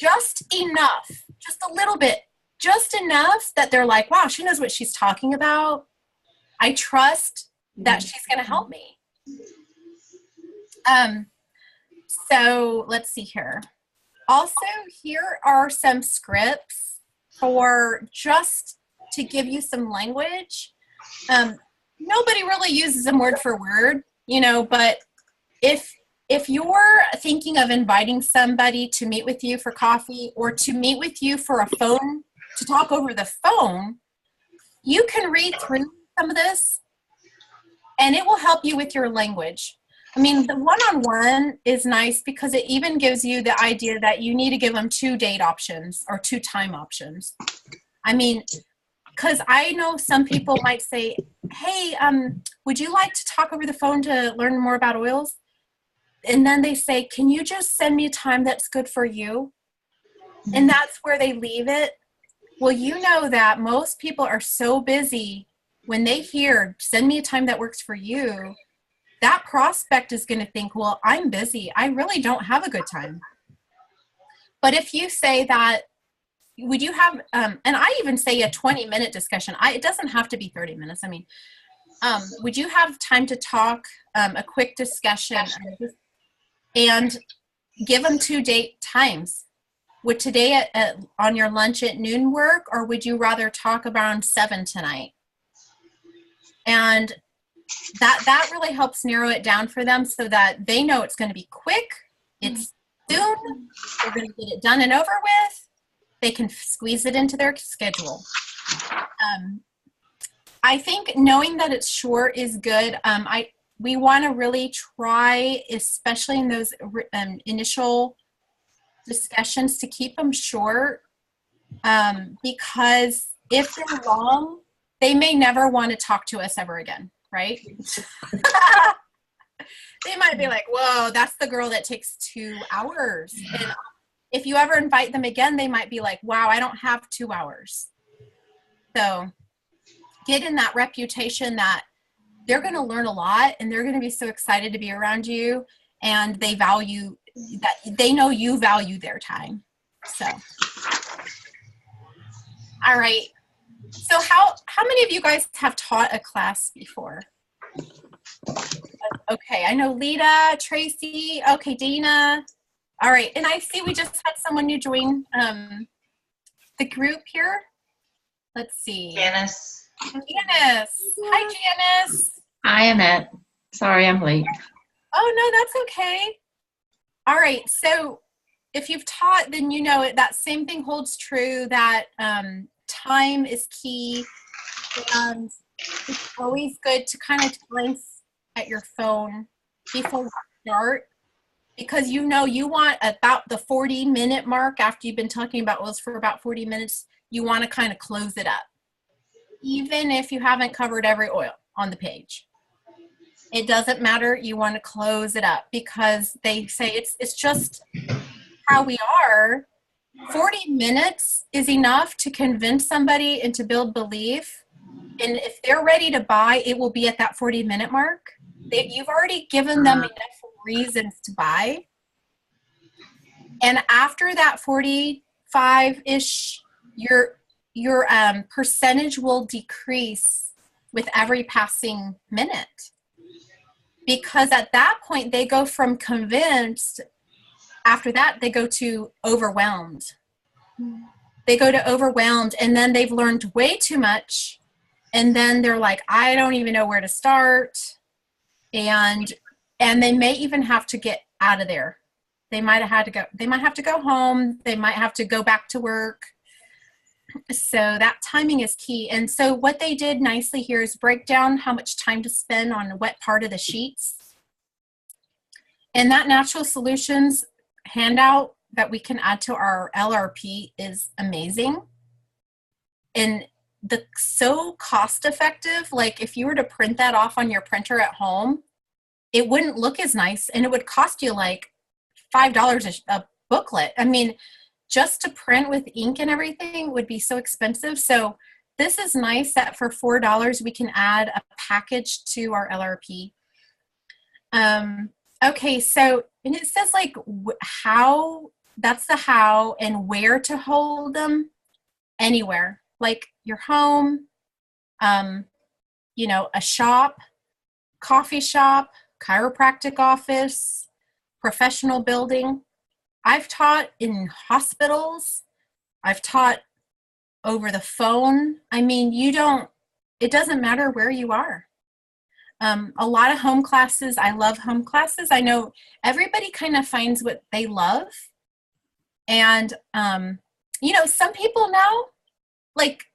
S5: Just enough, just a little bit, just enough that they're like, wow, she knows what she's talking about. I trust that she's gonna help me. So let's see here. Also, here are some scripts for just to give you some language. Nobody really uses them word for word, but if you're thinking of inviting somebody to meet with you for coffee or to meet with you for to talk over the phone, you can read through some of this and it will help you with your language. I mean, the one-on-one is nice because it even gives you the idea that you need to give them 2 date options or 2 time options. I mean, because I know some people might say, hey, would you like to talk over the phone to learn more about oils? And then they say, can you just send me a time that's good for you? And that's where they leave it. Well, you know that most people are so busy when they hear, send me a time that works for you, that prospect is going to think, well, I'm busy. I really don't have a good time. But if you say that, would you have, and I even say a 20-minute discussion. It doesn't have to be 30 minutes. I mean, would you have time to talk, a quick discussion, and give them 2 date times? Would today on your lunch at noon work, or would you rather talk around 7 tonight? And that really helps narrow it down for them so that they know it's going to be quick, it's soon, we're going to get it done and over with, they can squeeze it into their schedule. I think knowing that it's short is good. We want to really try, especially in those initial discussions, to keep them short, because if they're long, they may never want to talk to us ever again, right? They might be like, whoa, that's the girl that takes 2 hours. And if you ever invite them again, they might be like, wow, I don't have 2 hours. So get in that reputation that they're going to learn a lot and they're going to be so excited to be around you, and they value that, they know you value their time. So, all right. So how many of you guys have taught a class before? Okay, I know Lita, Tracy, okay, Dana. All right, and I see we just had someone new join the group here. Let's see.
S2: Janice.
S5: Janice. Hi, Janice.
S8: Hi, Annette. Sorry I'm late.
S5: Oh, no, that's okay. All right, so if you've taught, then you know it. That same thing holds true, that time is key. And it's always good to kind of glance at your phone before you start, because you know you want about the 40-minute mark after you've been talking about oils for about 40 minutes. You want to kind of close it up, even if you haven't covered every oil on the page. It doesn't matter. You want to close it up, because they say it's just how we are. 40 minutes is enough to convince somebody and to build belief. And if they're ready to buy, it will be at that 40-minute mark. You've already given them enough reasons to buy. And after that 45-ish, your percentage will decrease with every passing minute. Because at that point, they go from convinced, after that, they go to overwhelmed. They go to overwhelmed, and then they've learned way too much. And then they're like, I don't even know where to start. And they may even have to get out of there. They might have to go home. They might have to go back to work. So that timing is key. And so what they did nicely here is break down how much time to spend on what part of the sheets. And that Natural Solutions handout that we can add to our LRP is amazing. And so cost effective. Like if you were to print that off on your printer at home, it wouldn't look as nice, and it would cost you like $5 a booklet. I mean, just to print with ink and everything would be so expensive. So this is nice that for $4 we can add a package to our LRP. Okay, so, and it says like how, that's the how, and where to hold them. Anywhere, like your home, you know, a shop, coffee shop, chiropractic office, professional building. I've taught in hospitals. I've taught over the phone. I mean, it doesn't matter where you are. A lot of home classes. I love home classes. I know everybody kind of finds what they love. And, you know, some people now, like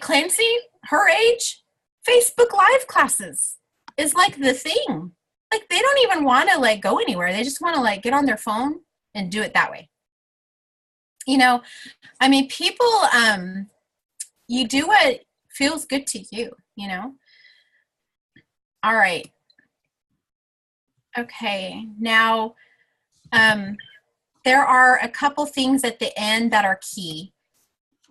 S5: Clancy, her age, Facebook Live classes is like the thing. Like they don't even want to like go anywhere. They just want to like get on their phone and do it that way. You know, I mean, people, you do what feels good to you, you know? All right. Okay. Now, there are a couple things at the end that are key.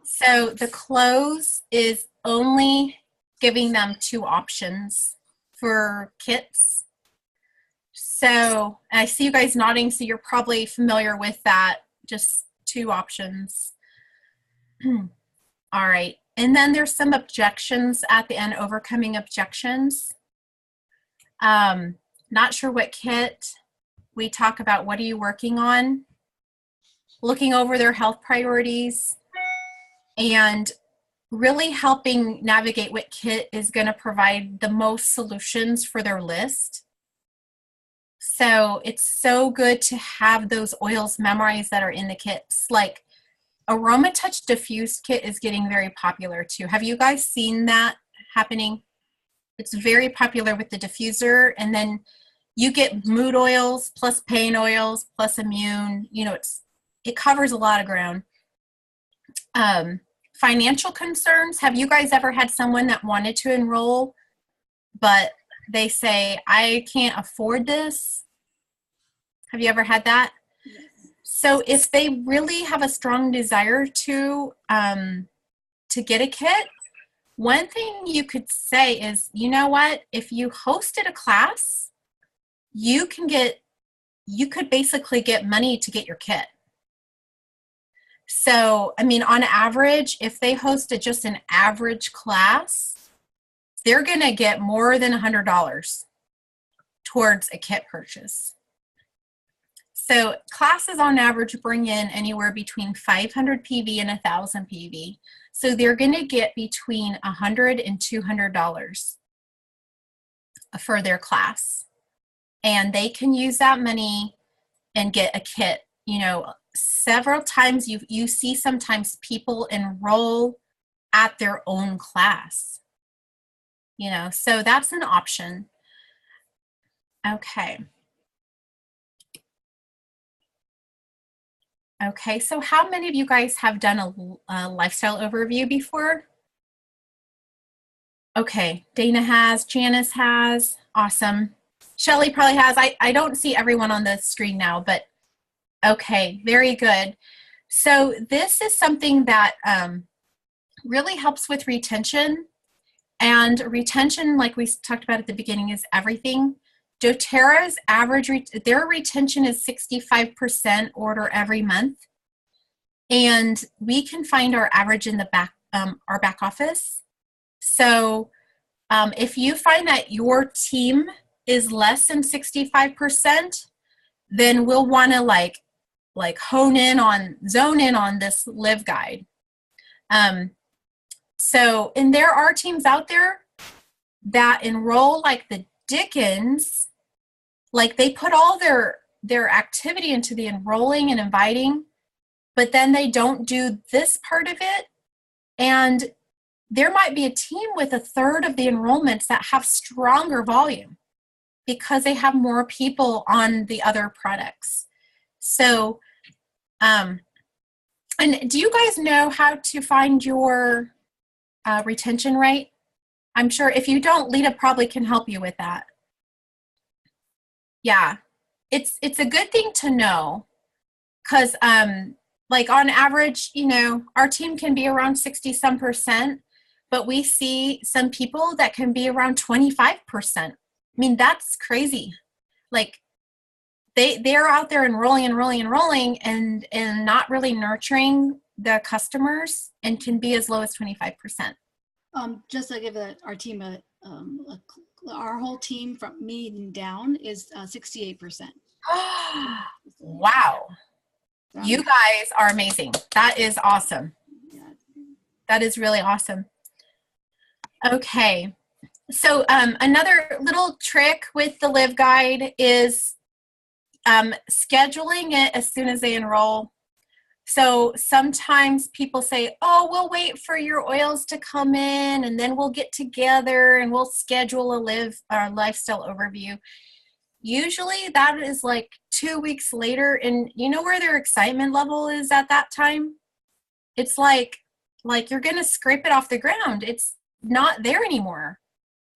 S5: So the close is only giving them 2 options for kits. So I see you guys nodding, so you're probably familiar with that, just 2 options. All right, and then there's some objections at the end, overcoming objections. Not sure what kit. We talk about what are you working on, looking over their health priorities, and really helping navigate what kit is going to provide the most solutions for their list. So it's so good to have those oils memorized that are in the kits. Like Aroma Touch Diffuse Kit is getting very popular too. Have you guys seen that happening? It's very popular with the diffuser, and then you get mood oils plus pain oils plus immune. You know, it covers a lot of ground. Financial concerns. Have you guys ever had someone that wanted to enroll, but they say, I can't afford this? Have you ever had that? So if they really have a strong desire to get a kit, one thing you could say is, you know what, if you hosted a class, you could basically get money to get your kit. So, I mean, on average, if they hosted just an average class, they're going to get more than $100 towards a kit purchase. So classes on average bring in anywhere between 500 PV and 1,000 PV. So they're going to get between $100 and $200 for their class. And they can use that money and get a kit. You know, several times you see sometimes people enroll at their own class. You know, so that's an option. Okay. Okay, so how many of you guys have done a lifestyle overview before? Okay, Dana has, Janice has, awesome. Shelly probably has. I don't see everyone on the screen now, but okay, very good. So this is something that really helps with retention. And retention, like we talked about at the beginning, is everything. doTERRA's average, their retention is 65% order every month. And we can find our average in the our back office. So if you find that your team is less than 65%, then we'll want to like zone in on this live guide. So, and there are teams out there that enroll like the Dickens, like they put all their activity into the enrolling and inviting, but then they don't do this part of it. And there might be a team with 1/3 of the enrollments that have stronger volume because they have more people on the other products. So, and do you guys know how to find your retention rate? I'm sure if you don't, Lita probably can help you with that. Yeah, it's a good thing to know because like on average, you know, our team can be around 60-some%, but we see some people that can be around 25%. I mean, that's crazy. Like they're out there enrolling and not really nurturing the customers and can be as low as 25%.
S1: Just to give our team our whole team from me down is 68%.
S5: Wow. You guys are amazing. That is awesome. That is really awesome. Okay. So another little trick with the Live Guide is scheduling it as soon as they enroll. So sometimes people say, oh, we'll wait for your oils to come in and then we'll get together and we'll schedule a lifestyle overview. Usually that is like 2 weeks later, and you know where their excitement level is at that time? It's like you're gonna scrape it off the ground. It's not there anymore.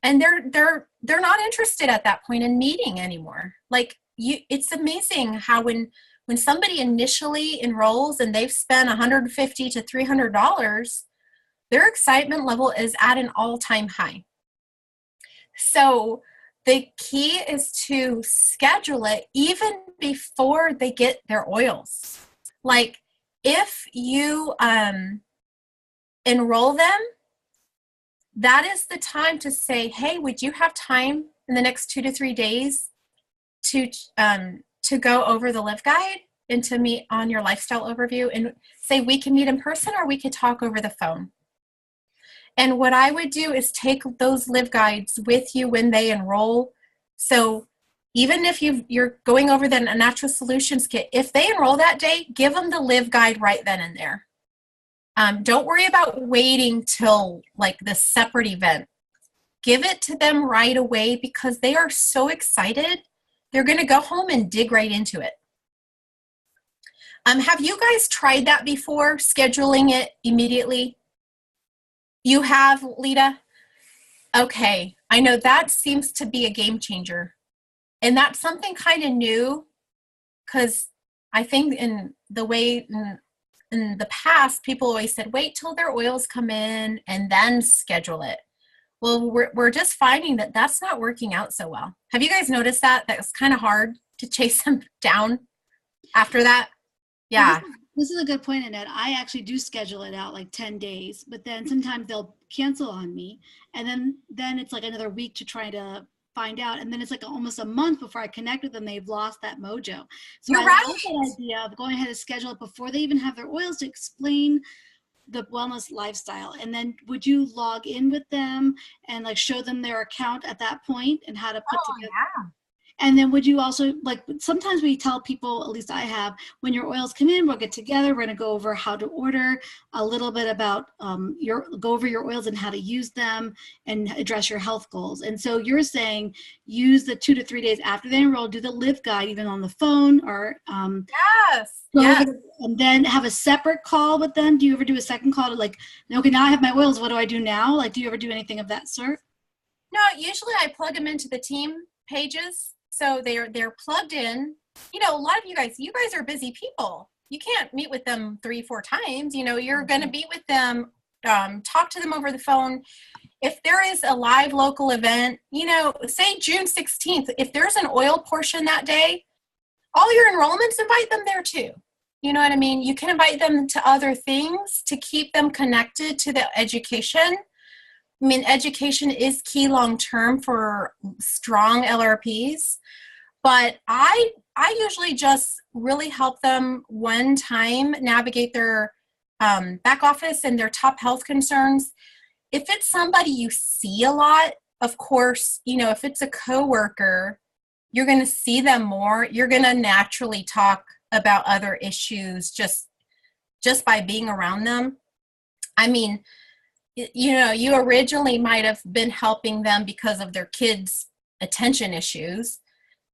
S5: And they're not interested at that point in meeting anymore. Like it's amazing how when somebody initially enrolls and they've spent $150 to $300, their excitement level is at an all-time high. So the key is to schedule it even before they get their oils. Like if you enroll them, that is the time to say, hey, would you have time in the next 2 to 3 days to go over the Live Guide and to meet on your lifestyle overview, and say we can meet in person or we could talk over the phone. And what I would do is take those Live Guides with you when they enroll. So even if you're going over the Natural Solutions Kit, if they enroll that day, give them the Live Guide right then and there. Don't worry about waiting till like the separate event. Give it to them right away because they are so excited. They're going to go home and dig right into it. Have you guys tried that before, scheduling it immediately? You have, Lita? Okay. I know that seems to be a game changer. And that's something kind of new because I think in the way in the past, people always said, wait till their oils come in and then schedule it. Well, we're just finding that that's not working out so well. Have you guys noticed that? That was kind of hard to chase them down after that? Yeah.
S1: This is a good point, Annette. I actually do schedule it out like 10 days, but then sometimes they'll cancel on me. And then it's like another week to try to find out. And then it's like almost a month before I connect with them. They've lost that mojo. So
S5: You're
S1: I
S5: right.
S1: love that idea of going ahead and schedule it before they even have their oils to explain the wellness lifestyle. And then would you log in with them and like show them their account at that point and how to put together?
S5: Yeah.
S1: And then would you also, like, sometimes we tell people, at least I have, when your oils come in, we'll get together, we're going to go over how to order, a little bit about go over your oils and how to use them and address your health goals. And so you're saying use the 2 to 3 days after they enroll, do the live guide even on the phone or
S5: Yes. Yes.
S1: and then have a separate call with them. Do you ever do a second call to like, okay, now I have my oils, what do I do now? Like, do you ever do anything of that sort?
S5: No, usually I plug them into the team pages. So they're plugged in. You know, a lot of you guys are busy people. You can't meet with them 3-4 times. You know, you're going to meet with them, talk to them over the phone. If there is a live local event, you know, say June 16th, if there's an oil portion that day, all your enrollments, invite them there too. You know what I mean? You can invite them to other things to keep them connected to the education. I mean, education is key long-term for strong LRPs, but I usually just really help them one time navigate their back office and their top health concerns. If it's somebody you see a lot, of course, you know, if it's a coworker, you're going to see them more. You're going to naturally talk about other issues just by being around them. I mean, you know, you originally might have been helping them because of their kids' attention issues.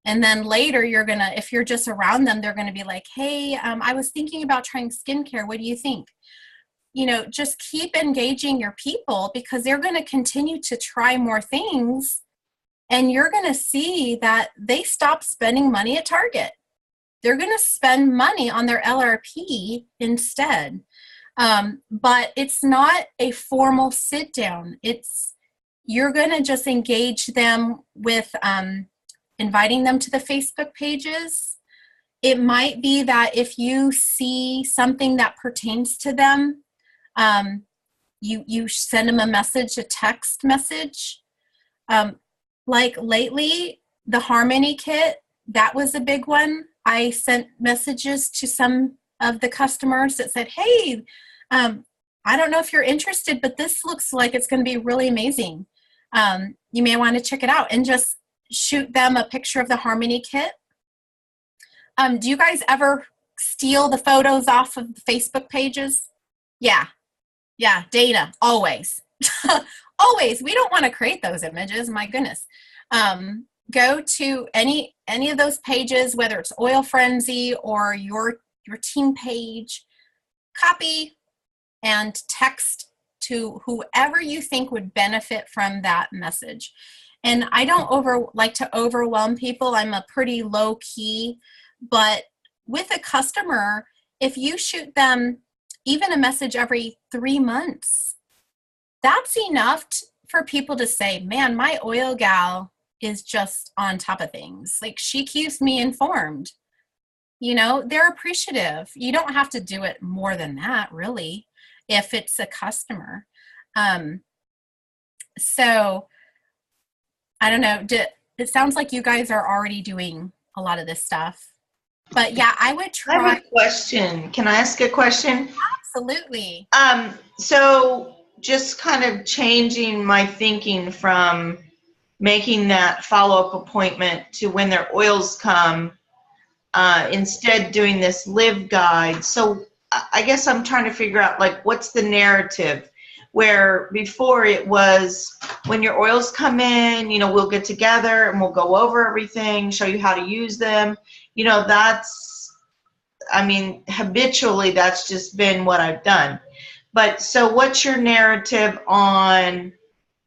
S5: And then later if you're just around them, they're going to be like, hey, I was thinking about trying skincare. What do you think? You know, just keep engaging your people because they're going to continue to try more things. And you're going to see that they stop spending money at Target. They're going to spend money on their LRP instead. But it's not a formal sit down. You're going to just engage them with inviting them to the Facebook pages. It might be that if you see something that pertains to them, you send them a text message. Like lately, the Harmony Kit, that was a big one. I sent messages to some of the customers that said, hey, I don't know if you're interested, but this looks like it's going to be really amazing. You may want to check it out and just shoot them a picture of the Harmony Kit. Do you guys ever steal the photos off of the Facebook pages? Yeah, Dana, always. Always. We don't want to create those images, my goodness. Go to any of those pages, whether it's Oil Frenzy or your team page, copy and text to whoever you think would benefit from that message. And I don't like to overwhelm people. I'm a pretty low key, but with a customer, if you shoot them even a message every 3 months, that's enough for people to say, man, my oil gal is just on top of things. Like, she keeps me informed. You know, they're appreciative. You don't have to do it more than that, really, if it's a customer. So I don't know. It sounds like you guys are already doing a lot of this stuff. But yeah, I would try.
S2: I have a question. Can I ask a question?
S5: Absolutely.
S2: So just kind of changing my thinking from making that follow-up appointment to when their oils come, instead doing this live guide. So I guess I'm trying to figure out, like, what's the narrative? Where before it was, when your oils come in, you know, we'll get together and we'll go over everything, show you how to use them. You know, that's, I mean, habitually, that's just been what I've done. But so what's your narrative on,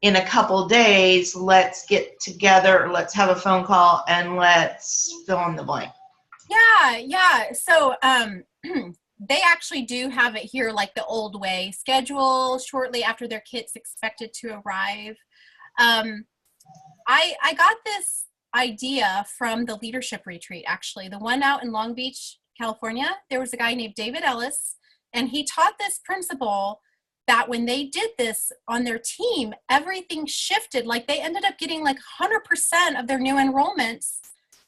S2: in a couple days, let's get together, let's have a phone call, and let's fill in the blank?
S5: Yeah. So, they actually do have it here like the old way, schedule shortly after their kit's expected to arrive. I got this idea from the leadership retreat, actually, the one out in Long Beach, California. There was a guy named David Ellis, and he taught this principle that when they did this on their team, everything shifted. Like they ended up getting like 100% of their new enrollments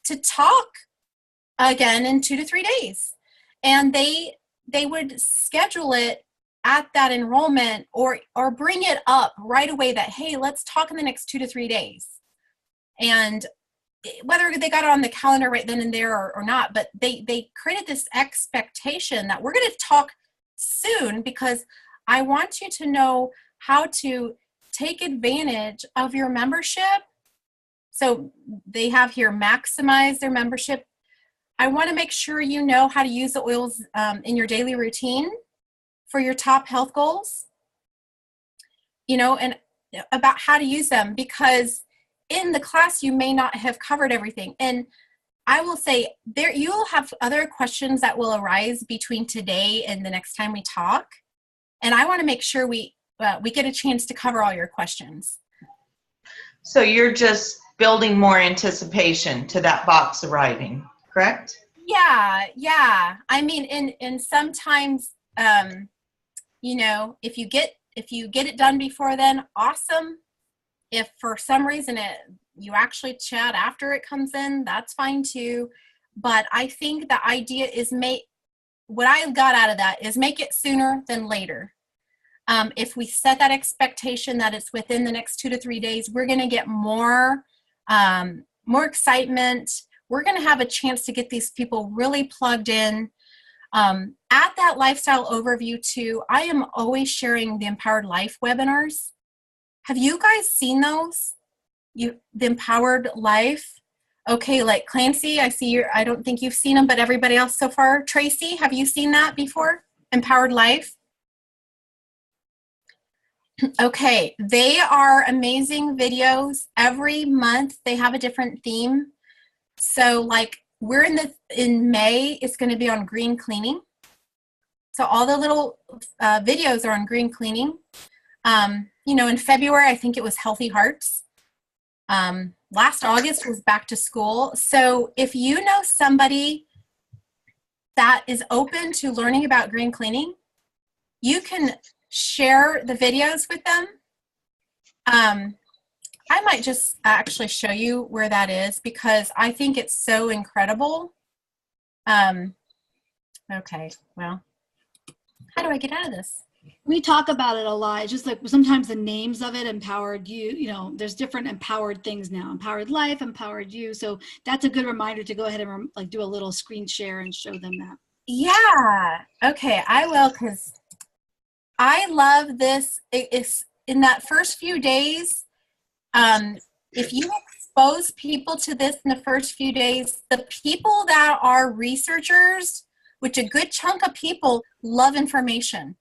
S5: to talk again in 2 to 3 days. And they would schedule it at that enrollment or bring it up right away that, hey, let's talk in the next 2 to 3 days. And whether they got it on the calendar right then and there or not, but they created this expectation that we're going to talk soon because I want you to know how to take advantage of your membership. So they have here, maximize their membership. I want to make sure you know how to use the oils in your daily routine for your top health goals, you know, and about how to use them, because in the class you may not have covered everything. And I will say there, you'll have other questions that will arise between today and the next time we talk. And I want to make sure we get a chance to cover all your questions.
S2: So you're just building more anticipation to that box arriving, correct?
S5: Yeah. I mean, and sometimes, you know, if you get it done before then, awesome. If for some reason you actually chat after it comes in, that's fine too. But I think the idea is what I got out of that is make it sooner than later. If we set that expectation that it's within the next 2 to 3 days, we're going to get more excitement. We're going to have a chance to get these people really plugged in. At that lifestyle overview too, I am always sharing the Empowered Life webinars. Have you guys seen those? The Empowered Life? Okay, like Clancy, I see I don't think you've seen them, but everybody else so far. Tracy, have you seen that before? Empowered Life? Okay, they are amazing videos. Every month they have a different theme. So like we're in May, it's going to be on green cleaning. So all the little videos are on green cleaning. You know, in February, I think it was Healthy Hearts. Last August was back to school. So if you know somebody that is open to learning about green cleaning, you can share the videos with them. I might just actually show you where that is because I think it's so incredible. Okay, well, how do I get out of this?
S1: We talk about it a lot. It's just like sometimes the names of it, Empowered You, you know, there's different empowered things now. Empowered Life, Empowered You. So that's a good reminder to go ahead and like do a little screen share and show them that.
S5: Yeah, okay, I will, because I love this. It's in that first few days, if you expose people to this in the first few days, the people that are researchers, which a good chunk of people love information.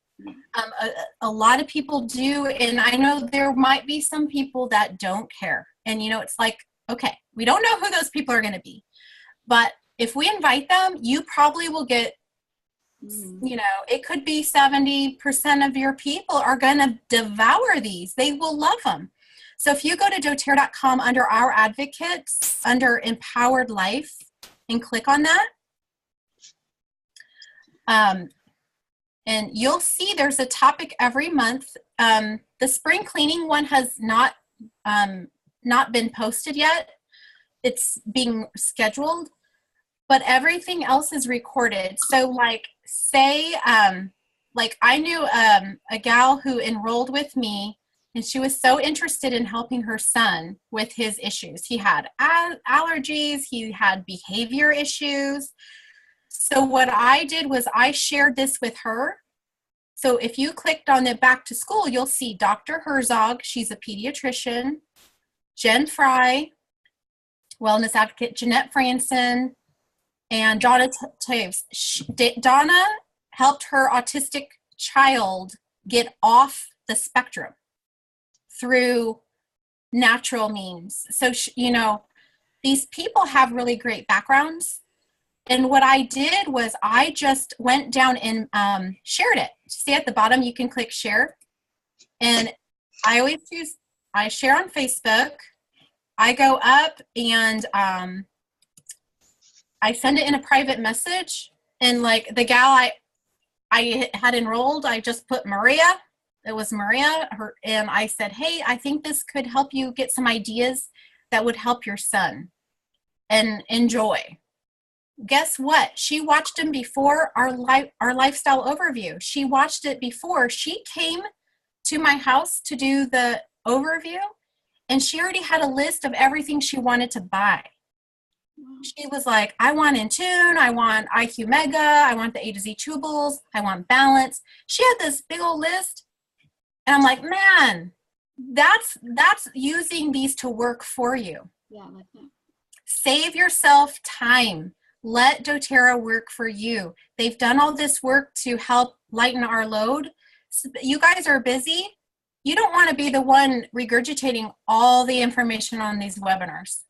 S5: A lot of people do, and I know there might be some people that don't care. And, you know, it's like, okay, we don't know who those people are going to be. But if we invite them, you probably will get, you know, it could be 70% of your people are going to devour these. They will love them. So if you go to doTERRA.com under our advocates, under Empowered Life, and click on that, and you'll see there's a topic every month. The spring cleaning one has not been posted yet. It's being scheduled, but everything else is recorded. So like say, like I knew a gal who enrolled with me, and she was so interested in helping her son with his issues. He had allergies, he had behavior issues. So what I did was I shared this with her. So if you clicked on the back to school, you'll see Dr. Herzog, she's a pediatrician, Jen Fry, wellness advocate, Jeanette Franson, and Donna Taves. Donna helped her autistic child get off the spectrum through natural means. So, you know, these people have really great backgrounds. And what I did was I just went down and shared it. See at the bottom, you can click share. And I always I share on Facebook. I go up and I send it in a private message. And like the gal I had enrolled, I just put Maria. It was Maria. And I said, hey, I think this could help you get some ideas that would help your son and enjoy. Guess what? She watched them before our lifestyle overview. She watched it before. She came to my house to do the overview, and she already had a list of everything she wanted to buy. She was like, I want Intune, I want IQ Mega, I want the A to Z chewables, I want Balance. She had this big old list, and I'm like, man, that's using these to work for you.
S1: Yeah, like that.
S5: Save yourself time. Let doTERRA work for you. They've done all this work to help lighten our load. You guys are busy. You don't want to be the one regurgitating all the information on these webinars.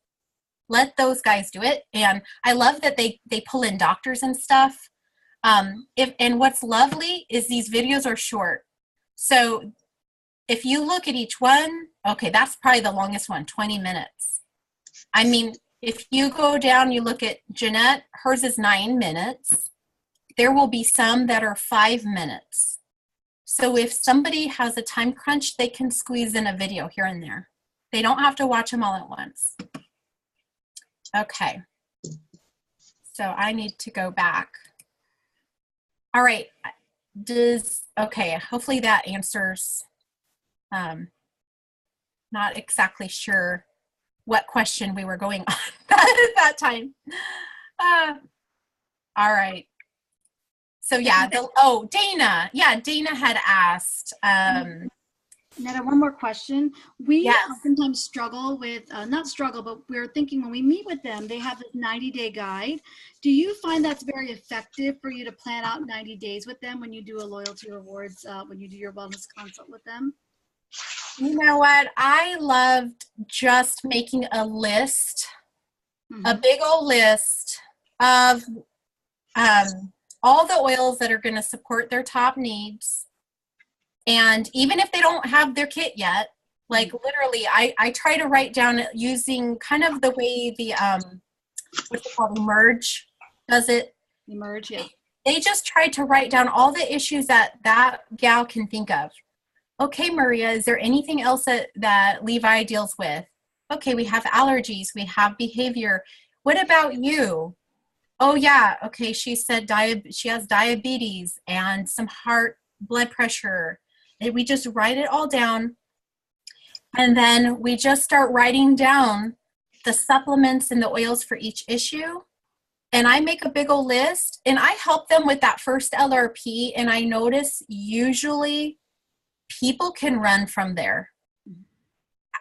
S5: Let those guys do it. And I love that they pull in doctors and stuff. And what's lovely is these videos are short. So if you look at each one, okay, that's probably the longest one, 20 minutes. I mean, if you go down, you look at Jeanette, hers is 9 minutes. There will be some that are 5 minutes. So if somebody has a time crunch, they can squeeze in a video here and there. They don't have to watch them all at once. Okay. So I need to go back. All right. Okay, hopefully that answers. Not exactly sure what question we were going on at that time. All right. So yeah, Dana. Yeah, Dana had asked.
S1: Netta, one more question. We
S5: Yes.
S1: oftentimes struggle with, not struggle, but we're thinking when we meet with them, they have this 90-day guide. Do you find that's very effective for you to plan out 90 days with them when you do a loyalty rewards, when you do your wellness consult with them?
S5: You know what? I loved just making a list, a big old list of all the oils that are going to support their top needs. And even if they don't have their kit yet, like literally, I try to write down using kind of the way the, what's it called, Emerge does it.
S1: Emerge, yeah.
S5: They just tried to write down all the issues that gal can think of. Okay, Maria, is there anything else that Levi deals with? Okay, we have allergies, we have behavior. What about you? Oh yeah, okay, she said she has diabetes and some heart blood pressure. And we just write it all down. And then we just start writing down the supplements and the oils for each issue. And I make a big old list and I help them with that first LRP. And I notice usually people can run from there.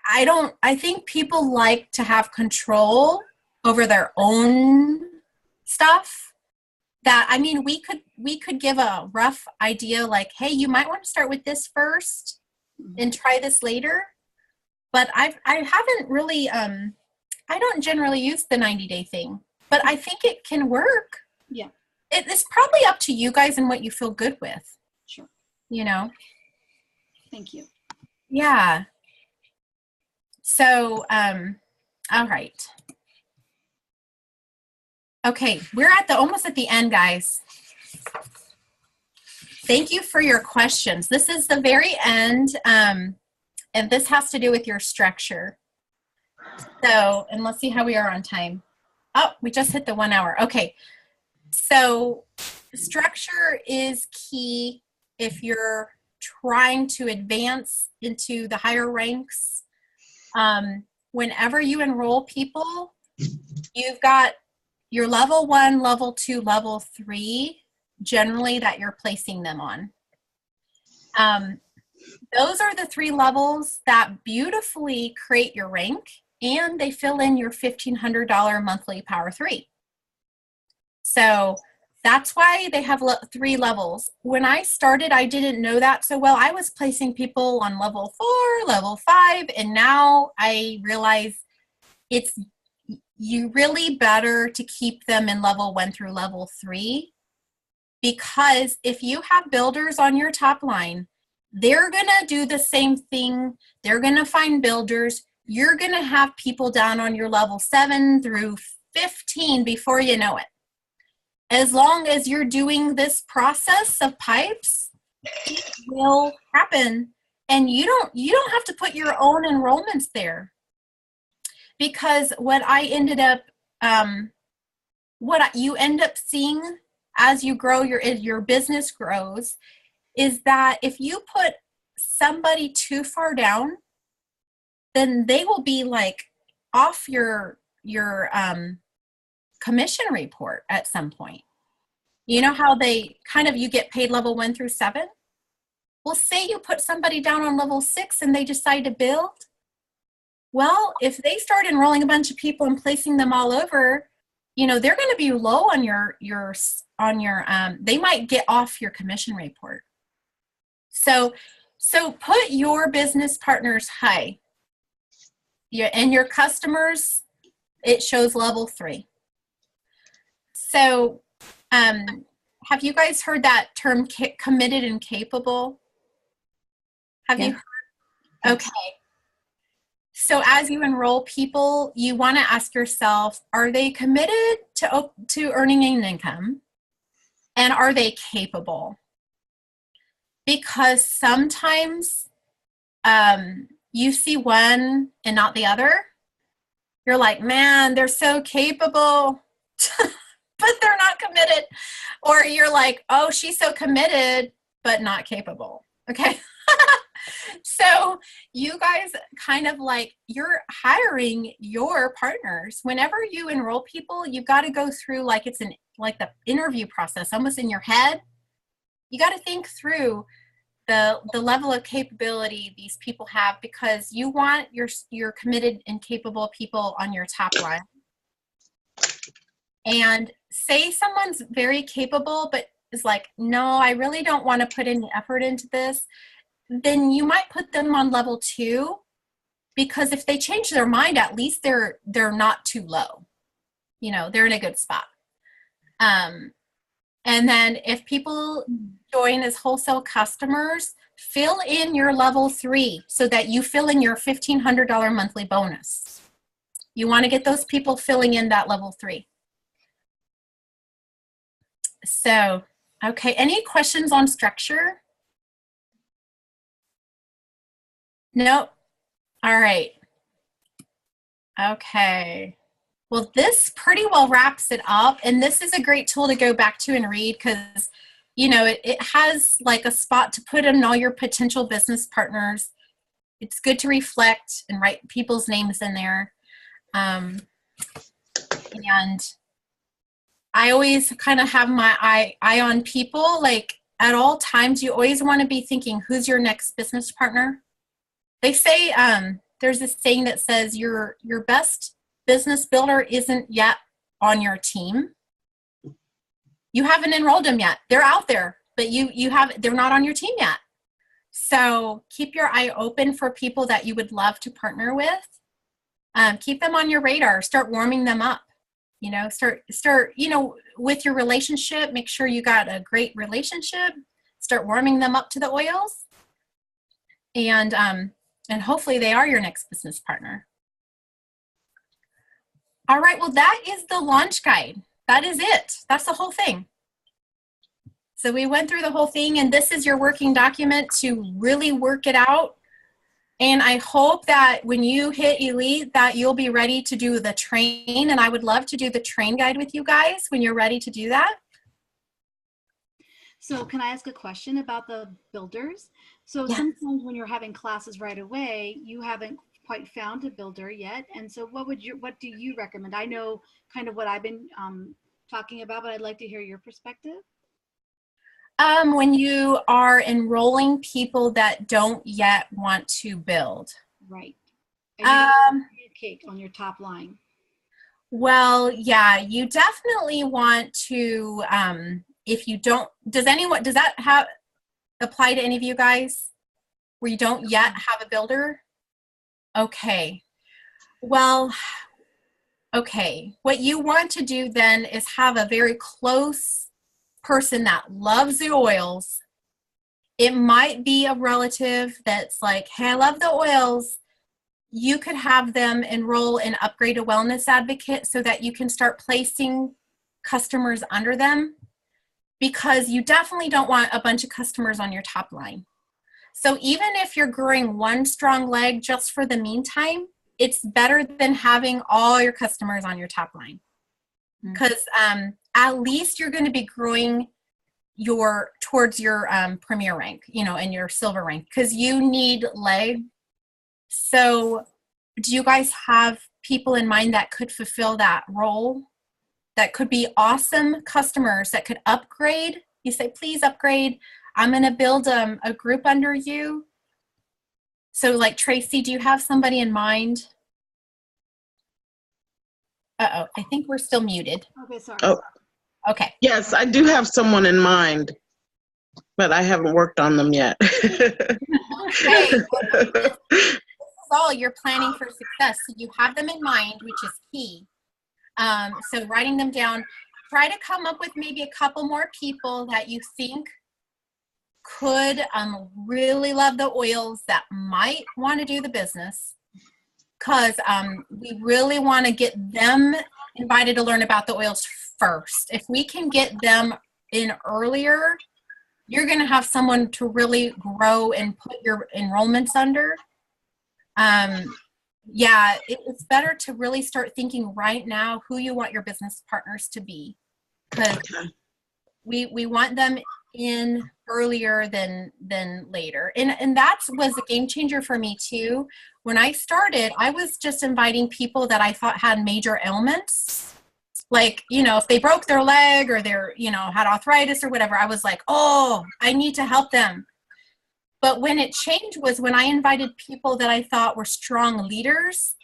S5: I think people like to have control over their own stuff. That, I mean, we could give a rough idea like, hey, you might want to start with this first and try this later. But I haven't really, I don't generally use the 90-day thing, but I think it can work.
S1: Yeah.
S5: It's probably up to you guys and what you feel good with.
S1: Sure.
S5: You know?
S1: Thank you.
S5: Yeah. So, all right. Okay, we're almost at the end, guys. Thank you for your questions. This is the very end, and this has to do with your structure. So, and let's see how we are on time. Oh, we just hit the 1 hour. Okay, so structure is key if you're trying to advance into the higher ranks. Whenever you enroll people, you've got your level 1, level 2, level 3, generally that you're placing them on. Those are the 3 levels that beautifully create your rank, and they fill in your $1,500 monthly Power 3. So that's why they have 3 levels. When I started, I didn't know that so well. I was placing people on level 4, level 5, and now I realize it's you really better to keep them in level 1 through level 3, because if you have builders on your top line, they're going to do the same thing. They're going to find builders. You're going to have people down on your level 7 through 15 before you know it. As long as you're doing this process of pipes, it will happen. And you don't have to put your own enrollments there. Because what you end up seeing as you grow, your business grows, is that if you put somebody too far down, then they will be like off your commission report at some point. You know how you get paid level 1 through 7? Well, say you put somebody down on level 6 and they decide to build. Well, if they start enrolling a bunch of people and placing them all over, they're going to be low on they might get off your commission report. So put your business partners high. And your customers, it shows level 3. So have you guys heard that term committed and capable? Have you heard? Okay. So as you enroll people, you want to ask yourself, are they committed to earning an income? And are they capable? Because sometimes you see one and not the other. You're like, man, they're so capable, but they're not committed. Or you're like, oh, she's so committed, but not capable. Okay. So you guys kind of you're hiring your partners. Whenever you enroll people, you've got to go through it's the interview process, almost in your head. You got to think through the level of capability these people have, because you want your committed and capable people on your top line. And say someone's very capable, but is like, no, I really don't want to put any effort into this. Then you might put them on level 2, because if they change their mind, at least they're not too low. They're in a good spot. And then if people join as wholesale customers, fill in your level 3 so that you fill in your $1,500 monthly bonus. You want to get those people filling in that level 3. So, okay, any questions on structure? Nope. All right. Okay. Well, this pretty well wraps it up. And this is a great tool to go back to and read, because, it has a spot to put in all your potential business partners. It's good to reflect and write people's names in there. And I always kind of have my eye on people. At all times, you always want to be thinking, who's your next business partner? They say, there's this saying that says your best business builder isn't yet on your team. You haven't enrolled them yet. They're out there, but they're not on your team yet. So keep your eye open for people that you would love to partner with. Keep them on your radar. Start warming them up. Start with your relationship. Make sure you got a great relationship. Start warming them up to the oils. And hopefully they are your next business partner. All right, well, that is the launch guide. That is it. That's the whole thing. So we went through the whole thing, and this is your working document to really work it out. And I hope that when you hit Elite that you'll be ready to do the train, and I would love to do the train guide with you guys when you're ready to do that.
S1: So can I ask a question about the builders? So sometimes when you're having classes right away, you haven't quite found a builder yet. And so what do you recommend? I know kind of what I've been talking about, but I'd like to hear your perspective.
S5: When you are enrolling people that don't yet want to build.
S1: Right. And you cake on your top line.
S5: Well, yeah, you definitely want to, if you don't, does that apply to any of you guys where you don't yet have a builder? Okay. Well, okay. What you want to do then is have a very close person that loves the oils. It might be a relative that's like, hey, I love the oils. You could have them enroll in Upgrade a Wellness Advocate so that you can start placing customers under them, because you definitely don't want a bunch of customers on your top line. So even if you're growing one strong leg just for the meantime, it's better than having all your customers on your top line, because at least you're going to be growing towards your premier rank, and your silver rank, because you need leg. So do you guys have people in mind that could fulfill that role, that could be awesome customers that could upgrade? You say, please upgrade. I'm going to build a group under you. So like Tracy, do you have somebody in mind? Uh-oh, I think we're still muted.
S1: Okay, sorry.
S4: Oh,
S5: okay.
S4: Yes, I do have someone in mind, but I haven't worked on them yet.
S5: Okay. This is all you're planning for success. So you have them in mind, which is key. So writing them down, try to come up with maybe a couple more people that you think could really love the oils, that might want to do the business, because we really want to get them invited to learn about the oils first. If we can get them in earlier, you're going to have someone to really grow and put your enrollments under. Yeah, it's better to really start thinking right now who you want your business partners to be, because we want them in earlier than later. And that was a game changer for me too. When I started, I was just inviting people that I thought had major ailments. Like, if they broke their leg or they're, had arthritis or whatever, I was like, oh, I need to help them. But when it changed was when I invited people that I thought were strong leaders.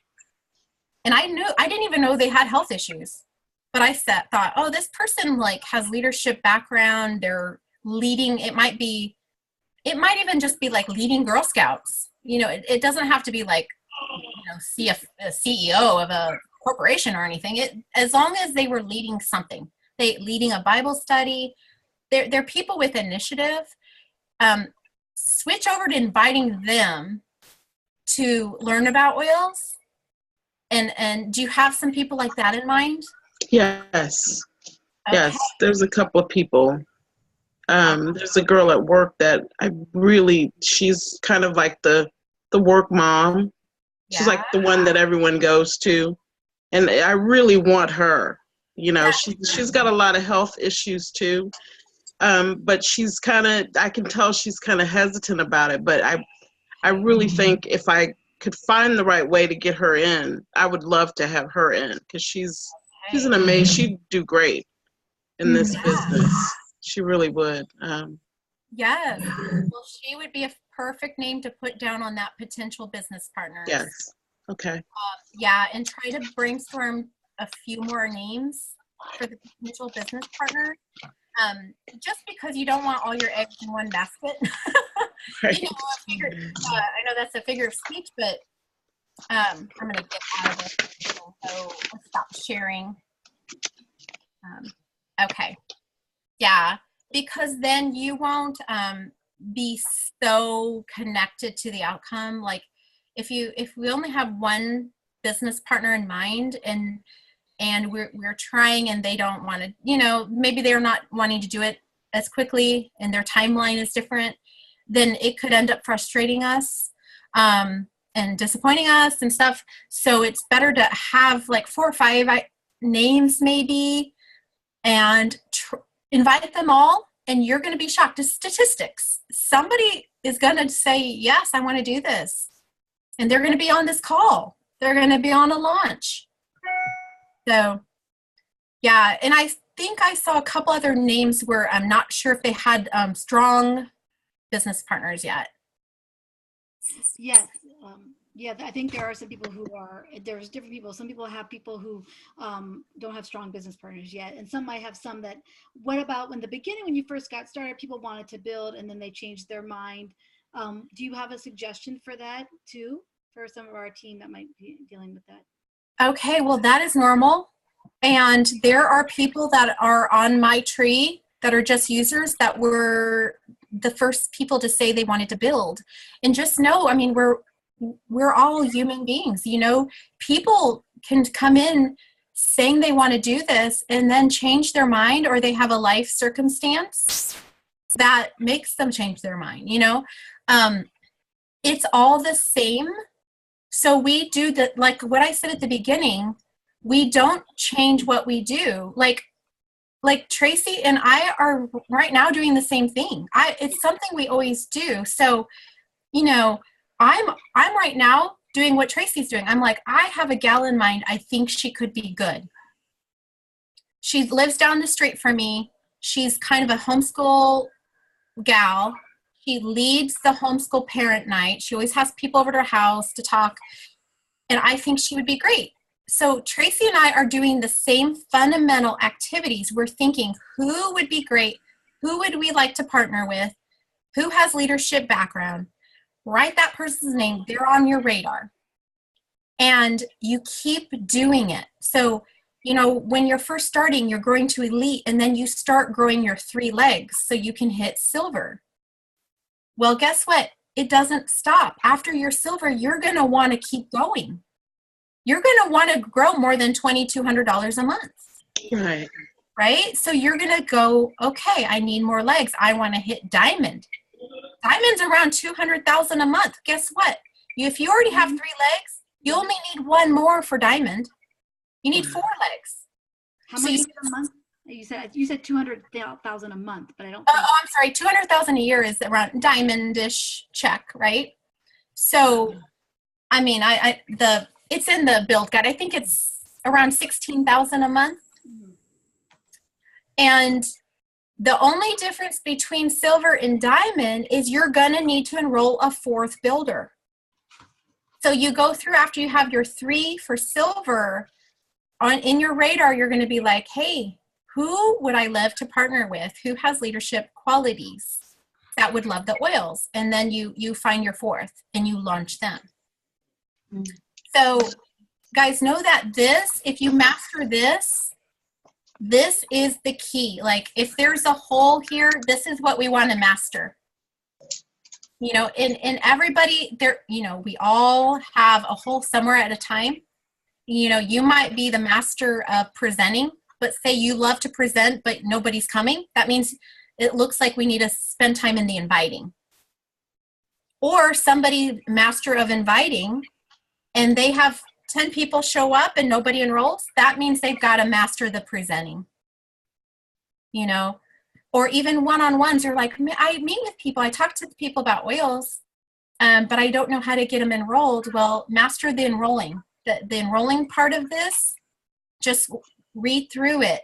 S5: And I didn't even know they had health issues. But I thought, oh, this person has leadership background. They're leading. It might even just be like leading Girl Scouts. It doesn't have to be like, a CEO of a corporation or anything. As long as they were leading something, leading a Bible study, they're people with initiative. Switch over to inviting them to learn about oils. And do you have some people like that in mind?
S4: Yes.
S5: Okay.
S4: Yes, there's a couple of people. There's a girl at work that she's kind of like the work mom. She's like the one that everyone goes to. And I really want her. She's got a lot of health issues too. But I can tell she's kind of hesitant about it. But I really think if I could find the right way to get her in, I would love to have her in, because she's an amazing, she'd do great in this business. She really would.
S5: Yes. Well, she would be a perfect name to put down on that potential business partner.
S4: Yes. Okay.
S5: Yeah, and try to brainstorm a few more names for the potential business partner. Just because you don't want all your eggs in one basket.
S4: Right.
S5: I know that's a figure of speech, but I'm going to get out of it. So I'll stop sharing. Okay. Yeah, because then you won't be so connected to the outcome. Like if we only have one business partner in mind, and we're trying and they don't want to, maybe they're not wanting to do it as quickly and their timeline is different, then it could end up frustrating us and disappointing us and stuff. So it's better to have 4 or 5 names maybe, and invite them all, and you're going to be shocked. Statistics. Somebody is going to say, yes, I want to do this. And they're going to be on this call. They're going to be on a launch. So, yeah. And I think I saw a couple other names where I'm not sure if they had strong business partners yet.
S1: Yes. Yeah, I think there are some people who are, there's different people. Some people have people who don't have strong business partners yet. And some might have some that, what about in the beginning when you first got started, people wanted to build and then they changed their mind. Do you have a suggestion for that too, for some of our team that might be dealing with that?
S5: Okay, well, that is normal. And there are people that are on my tree that are just users that were the first people to say they wanted to build. And just know, I mean, we're all human beings, you know. People can come in saying they want to do this and then change their mind, or they have a life circumstance that makes them change their mind, you know. It's all the same. So we do that, like what I said at the beginning, we don't change what we do. Like Tracy and I are right now doing the same thing. It's something we always do. So, you know, I'm right now doing what Tracy's doing. I'm like, I have a gal in mind. I think she could be good. She lives down the street from me. She's kind of a homeschool gal. She leads the homeschool parent night. She always has people over to her house to talk. And I think she would be great. So Tracy and I are doing the same fundamental activities. We're thinking, who would be great? Who would we like to partner with? Who has leadership background? Write that person's name. They're on your radar. And you keep doing it. So, you know, when you're first starting, you're growing to elite, and then you start growing your 3 legs so you can hit silver. Well, guess what? It doesn't stop. After you're silver, you're going to want to keep going. You're going to want to grow more than $2,200 a month.
S4: Right.
S5: Right? So you're going to go, okay, I need more legs. I want to hit diamond. Diamond's around $200,000 a month. Guess what? If you already have 3 legs, you only need 1 more for diamond. You need 4 legs.
S1: How much a month? You said 200,000 a month, but I don't.
S5: Oh, I'm sorry. 200,000 a year is around diamond-ish check, right? So, I mean, it's in the build guide. I think it's around 16,000 a month. And the only difference between silver and diamond is you're going to need to enroll a 4th builder. So you go through after you have your 3 for silver in your radar, you're going to be like, hey, who would I love to partner with? Who has leadership qualities that would love the oils? And then you find your 4th and you launch them. So guys, know that if you master this is the key. Like if there's a hole here, this is what we want to master. You know, and everybody there, you know, we all have a hole somewhere at a time. You know, you might be the master of presenting, but say you love to present, but nobody's coming. That means it looks like we need to spend time in the inviting. Or somebody master of inviting and they have 10 people show up and nobody enrolls. That means they've got to master the presenting, you know, or even one-on-ones are like, I meet with people, I talk to people about oils, but I don't know how to get them enrolled. Well, master the enrolling. The enrolling part of this, just read through it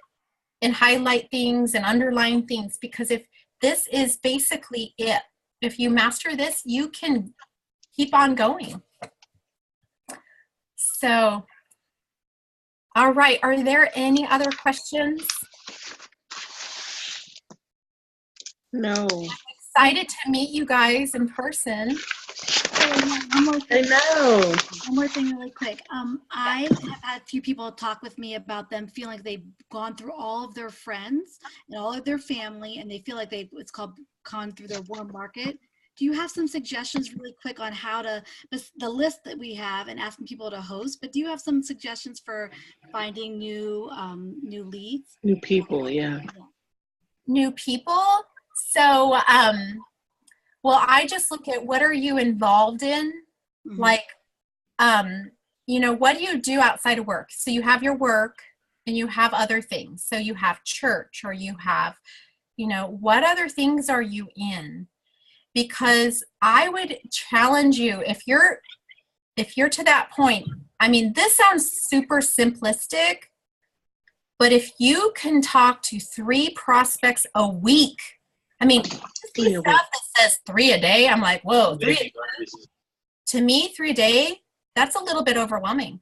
S5: and highlight things and underline things, because if this is basically it, if you master this, you can keep on going. So, all right, are there any other questions?
S4: No.
S5: I'm excited to meet you guys in person.
S1: One more thing.
S4: I know.
S1: One more thing really quick. I have had a few people talk with me about them feeling like they've gone through all of their friends and all of their family, and they feel like it's called gone through their warm market. Do you have some suggestions really quick on how to, the list that we have and asking people to host, but do you have some suggestions for finding new leads?
S4: New people, yeah.
S5: New people? So, well, I just look at what are you involved in? Mm-hmm. Like, you know, what do you do outside of work? So you have your work and you have other things. So you have church, or you have, you know, what other things are you in? Because I would challenge you, if you're if you're to that point, I mean, this sounds super simplistic, but if you can talk to 3 prospects a week, I mean, see stuff that says 3 a day, I'm like, whoa, 3 a day. To me, 3 a day, that's a little bit overwhelming.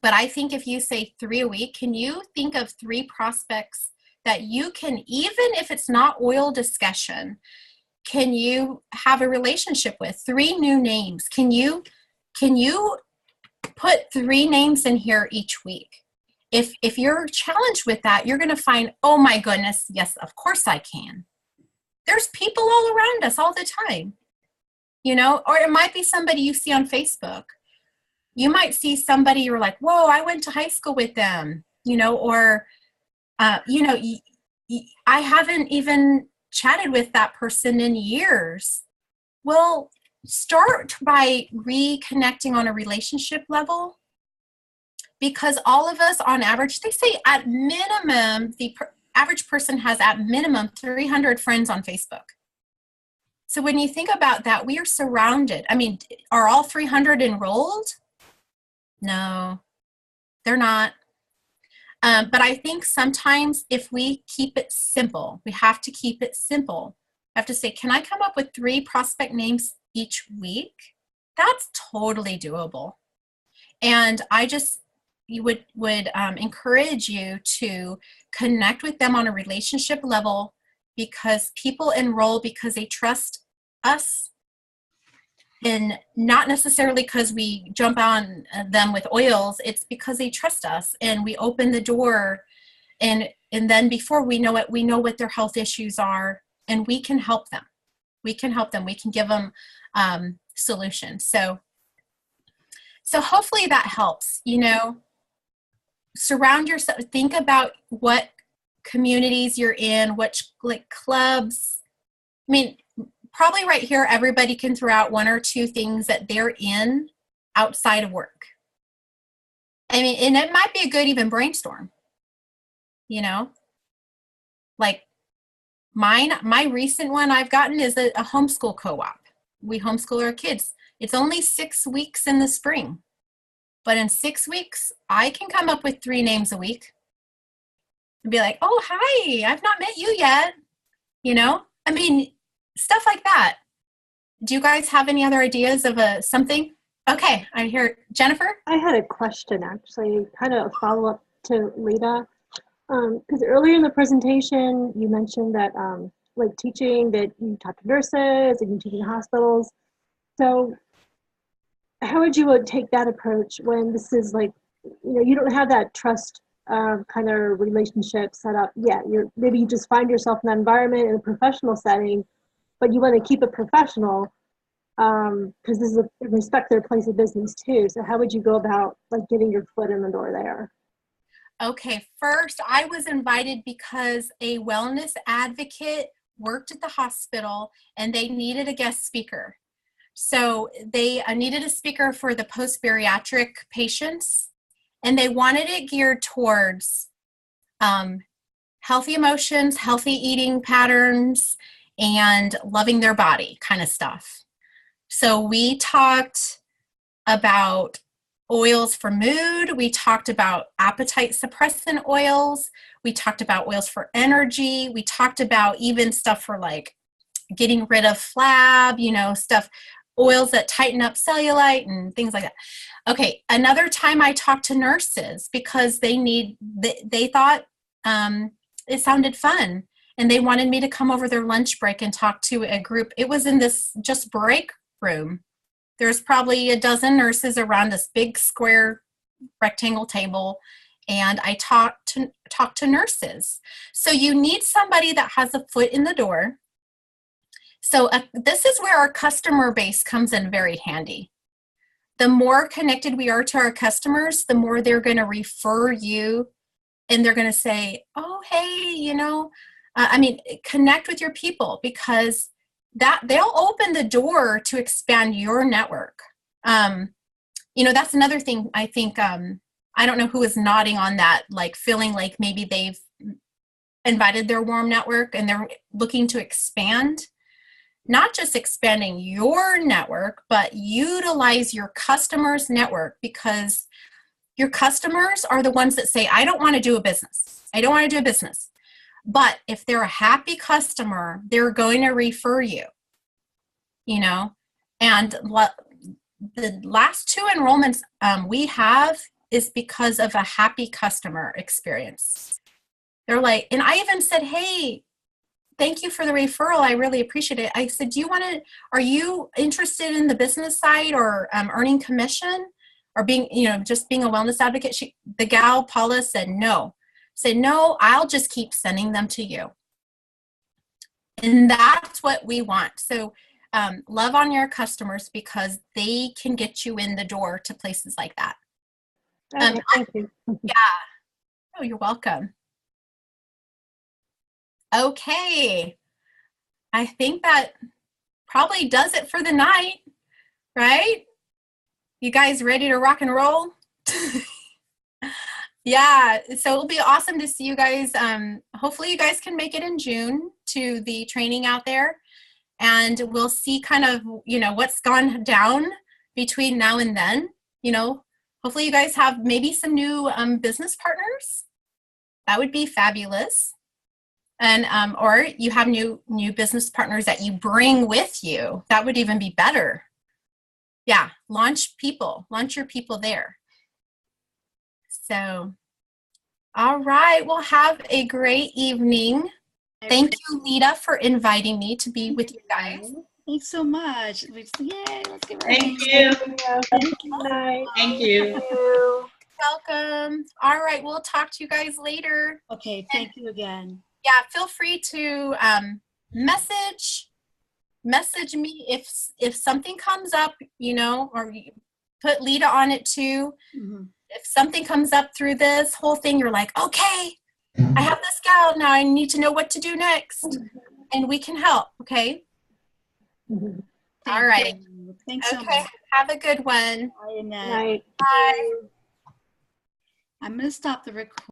S5: But I think if you say 3 a week, can you think of 3 prospects that you can, even if it's not oil discussion, can you have a relationship with? 3 new names. Can you put 3 names in here each week? If you're challenged with that, you're going to find, oh my goodness, yes, of course I can. There's people all around us all the time, you know, or it might be somebody you see on Facebook. You might see somebody you're like, whoa, I went to high school with them, you know, or, you know, I haven't even chatted with that person in years. Well, start by reconnecting on a relationship level, because all of us on average, they say at minimum, the average person has at minimum 300 friends on Facebook. So when you think about that, we are surrounded. I mean, are all 300 enrolled? No, they're not. But I think sometimes if we keep it simple, we have to keep it simple. I have to say, can I come up with 3 prospect names each week? That's totally doable. And I just would encourage you to connect with them on a relationship level, because people enroll because they trust us, and not necessarily because we jump on them with oils. It's because they trust us, and we open the door, and then before we know it, we know what their health issues are, and we can help them. We can give them solutions. So hopefully that helps. You know, surround yourself. Think about what communities you're in, which like clubs. I mean, probably right here, everybody can throw out 1 or 2 things that they're in outside of work. I mean, and it might be a good even brainstorm, you know, like my recent one I've gotten is a homeschool co-op. We homeschool our kids. It's only 6 weeks in the spring, but in 6 weeks, I can come up with 3 names a week and be like, oh, hi, I've not met you yet. You know, I mean, stuff like that. Do you guys have any other ideas of something? Okay, I hear Jennifer.
S7: I had a question, actually, kind of a follow-up to Lita. Because earlier in the presentation, you mentioned that, like teaching, that you talk to nurses and you teach in hospitals. So how would you take that approach when this is like, you know, you don't have that trust kind of relationship set up yet? Maybe you just find yourself in that environment in a professional setting, but you want to keep it professional because this is a respect their place of business too. So how would you go about like getting your foot in the door there?
S5: Okay, first I was invited because a wellness advocate worked at the hospital and they needed a guest speaker. So they needed a speaker for the post-bariatric patients, and they wanted it geared towards healthy emotions, healthy eating patterns, and loving their body kind of stuff. So we talked about oils for mood. We talked about appetite suppressant oils. We talked about oils for energy. We talked about even stuff for like getting rid of flab, you know, stuff, oils that tighten up cellulite and things like that. Okay, another time I talked to nurses because they thought it sounded fun, and they wanted me to come over their lunch break and talk to a group. It was in this just break room. There's probably a dozen nurses around this big square rectangle table, and I talked to nurses. So you need somebody that has a foot in the door. So this is where our customer base comes in very handy. The more connected we are to our customers, the more they're going to refer you, and they're going to say, oh, hey, you know, connect with your people, because that they'll open the door to expand your network. You know, that's another thing I think, I don't know who is nodding on that, like feeling like maybe they've invited their warm network and they're looking to expand. not just expanding your network, but utilize your customers' network, because your customers are the ones that say, I don't want to do a business. I don't want to do a business. But if they're a happy customer, they're going to refer you, you know, and the last 2 enrollments we have is because of a happy customer experience. They're like, and I even said, hey, thank you for the referral. I really appreciate it. I said, are you interested in the business side or earning commission or being, just being a wellness advocate? The gal, Paula, said no. Said, no, I'll just keep sending them to you. And that's what we want. So love on your customers, because they can get you in the door to places like that.
S7: Okay, thank you.
S5: Yeah. Oh, you're welcome. Okay. I think that probably does it for the night, right? You guys ready to rock and roll? Yeah, so it'll be awesome to see you guys. Hopefully you guys can make it in June to the training out there, and we'll see kind of, what's gone down between now and then. Hopefully you guys have maybe some new business partners. That would be fabulous. And or you have new business partners that you bring with you. That would even be better. Yeah, launch your people there. So, all right, well, have a great evening. Thank you, Lita, for inviting me to be with you guys.
S1: Thanks so much. Yay, let's give her
S2: Thank you.
S7: Thank
S2: Thank you.
S5: Welcome. All right, we'll talk to you guys later.
S1: Okay, thank you again.
S5: Yeah, feel free to message me if something comes up, or you put Lita on it too. Mm-hmm. If something comes up through this whole thing, you're like, okay, I have this gal now. I need to know what to do next, and we can help. Okay.
S7: Mm-hmm.
S5: All right.
S1: Thanks so much.
S5: Okay. Have a good one.
S1: Bye, Annette.
S7: Night.
S5: Bye.
S1: I'm going to stop the recording.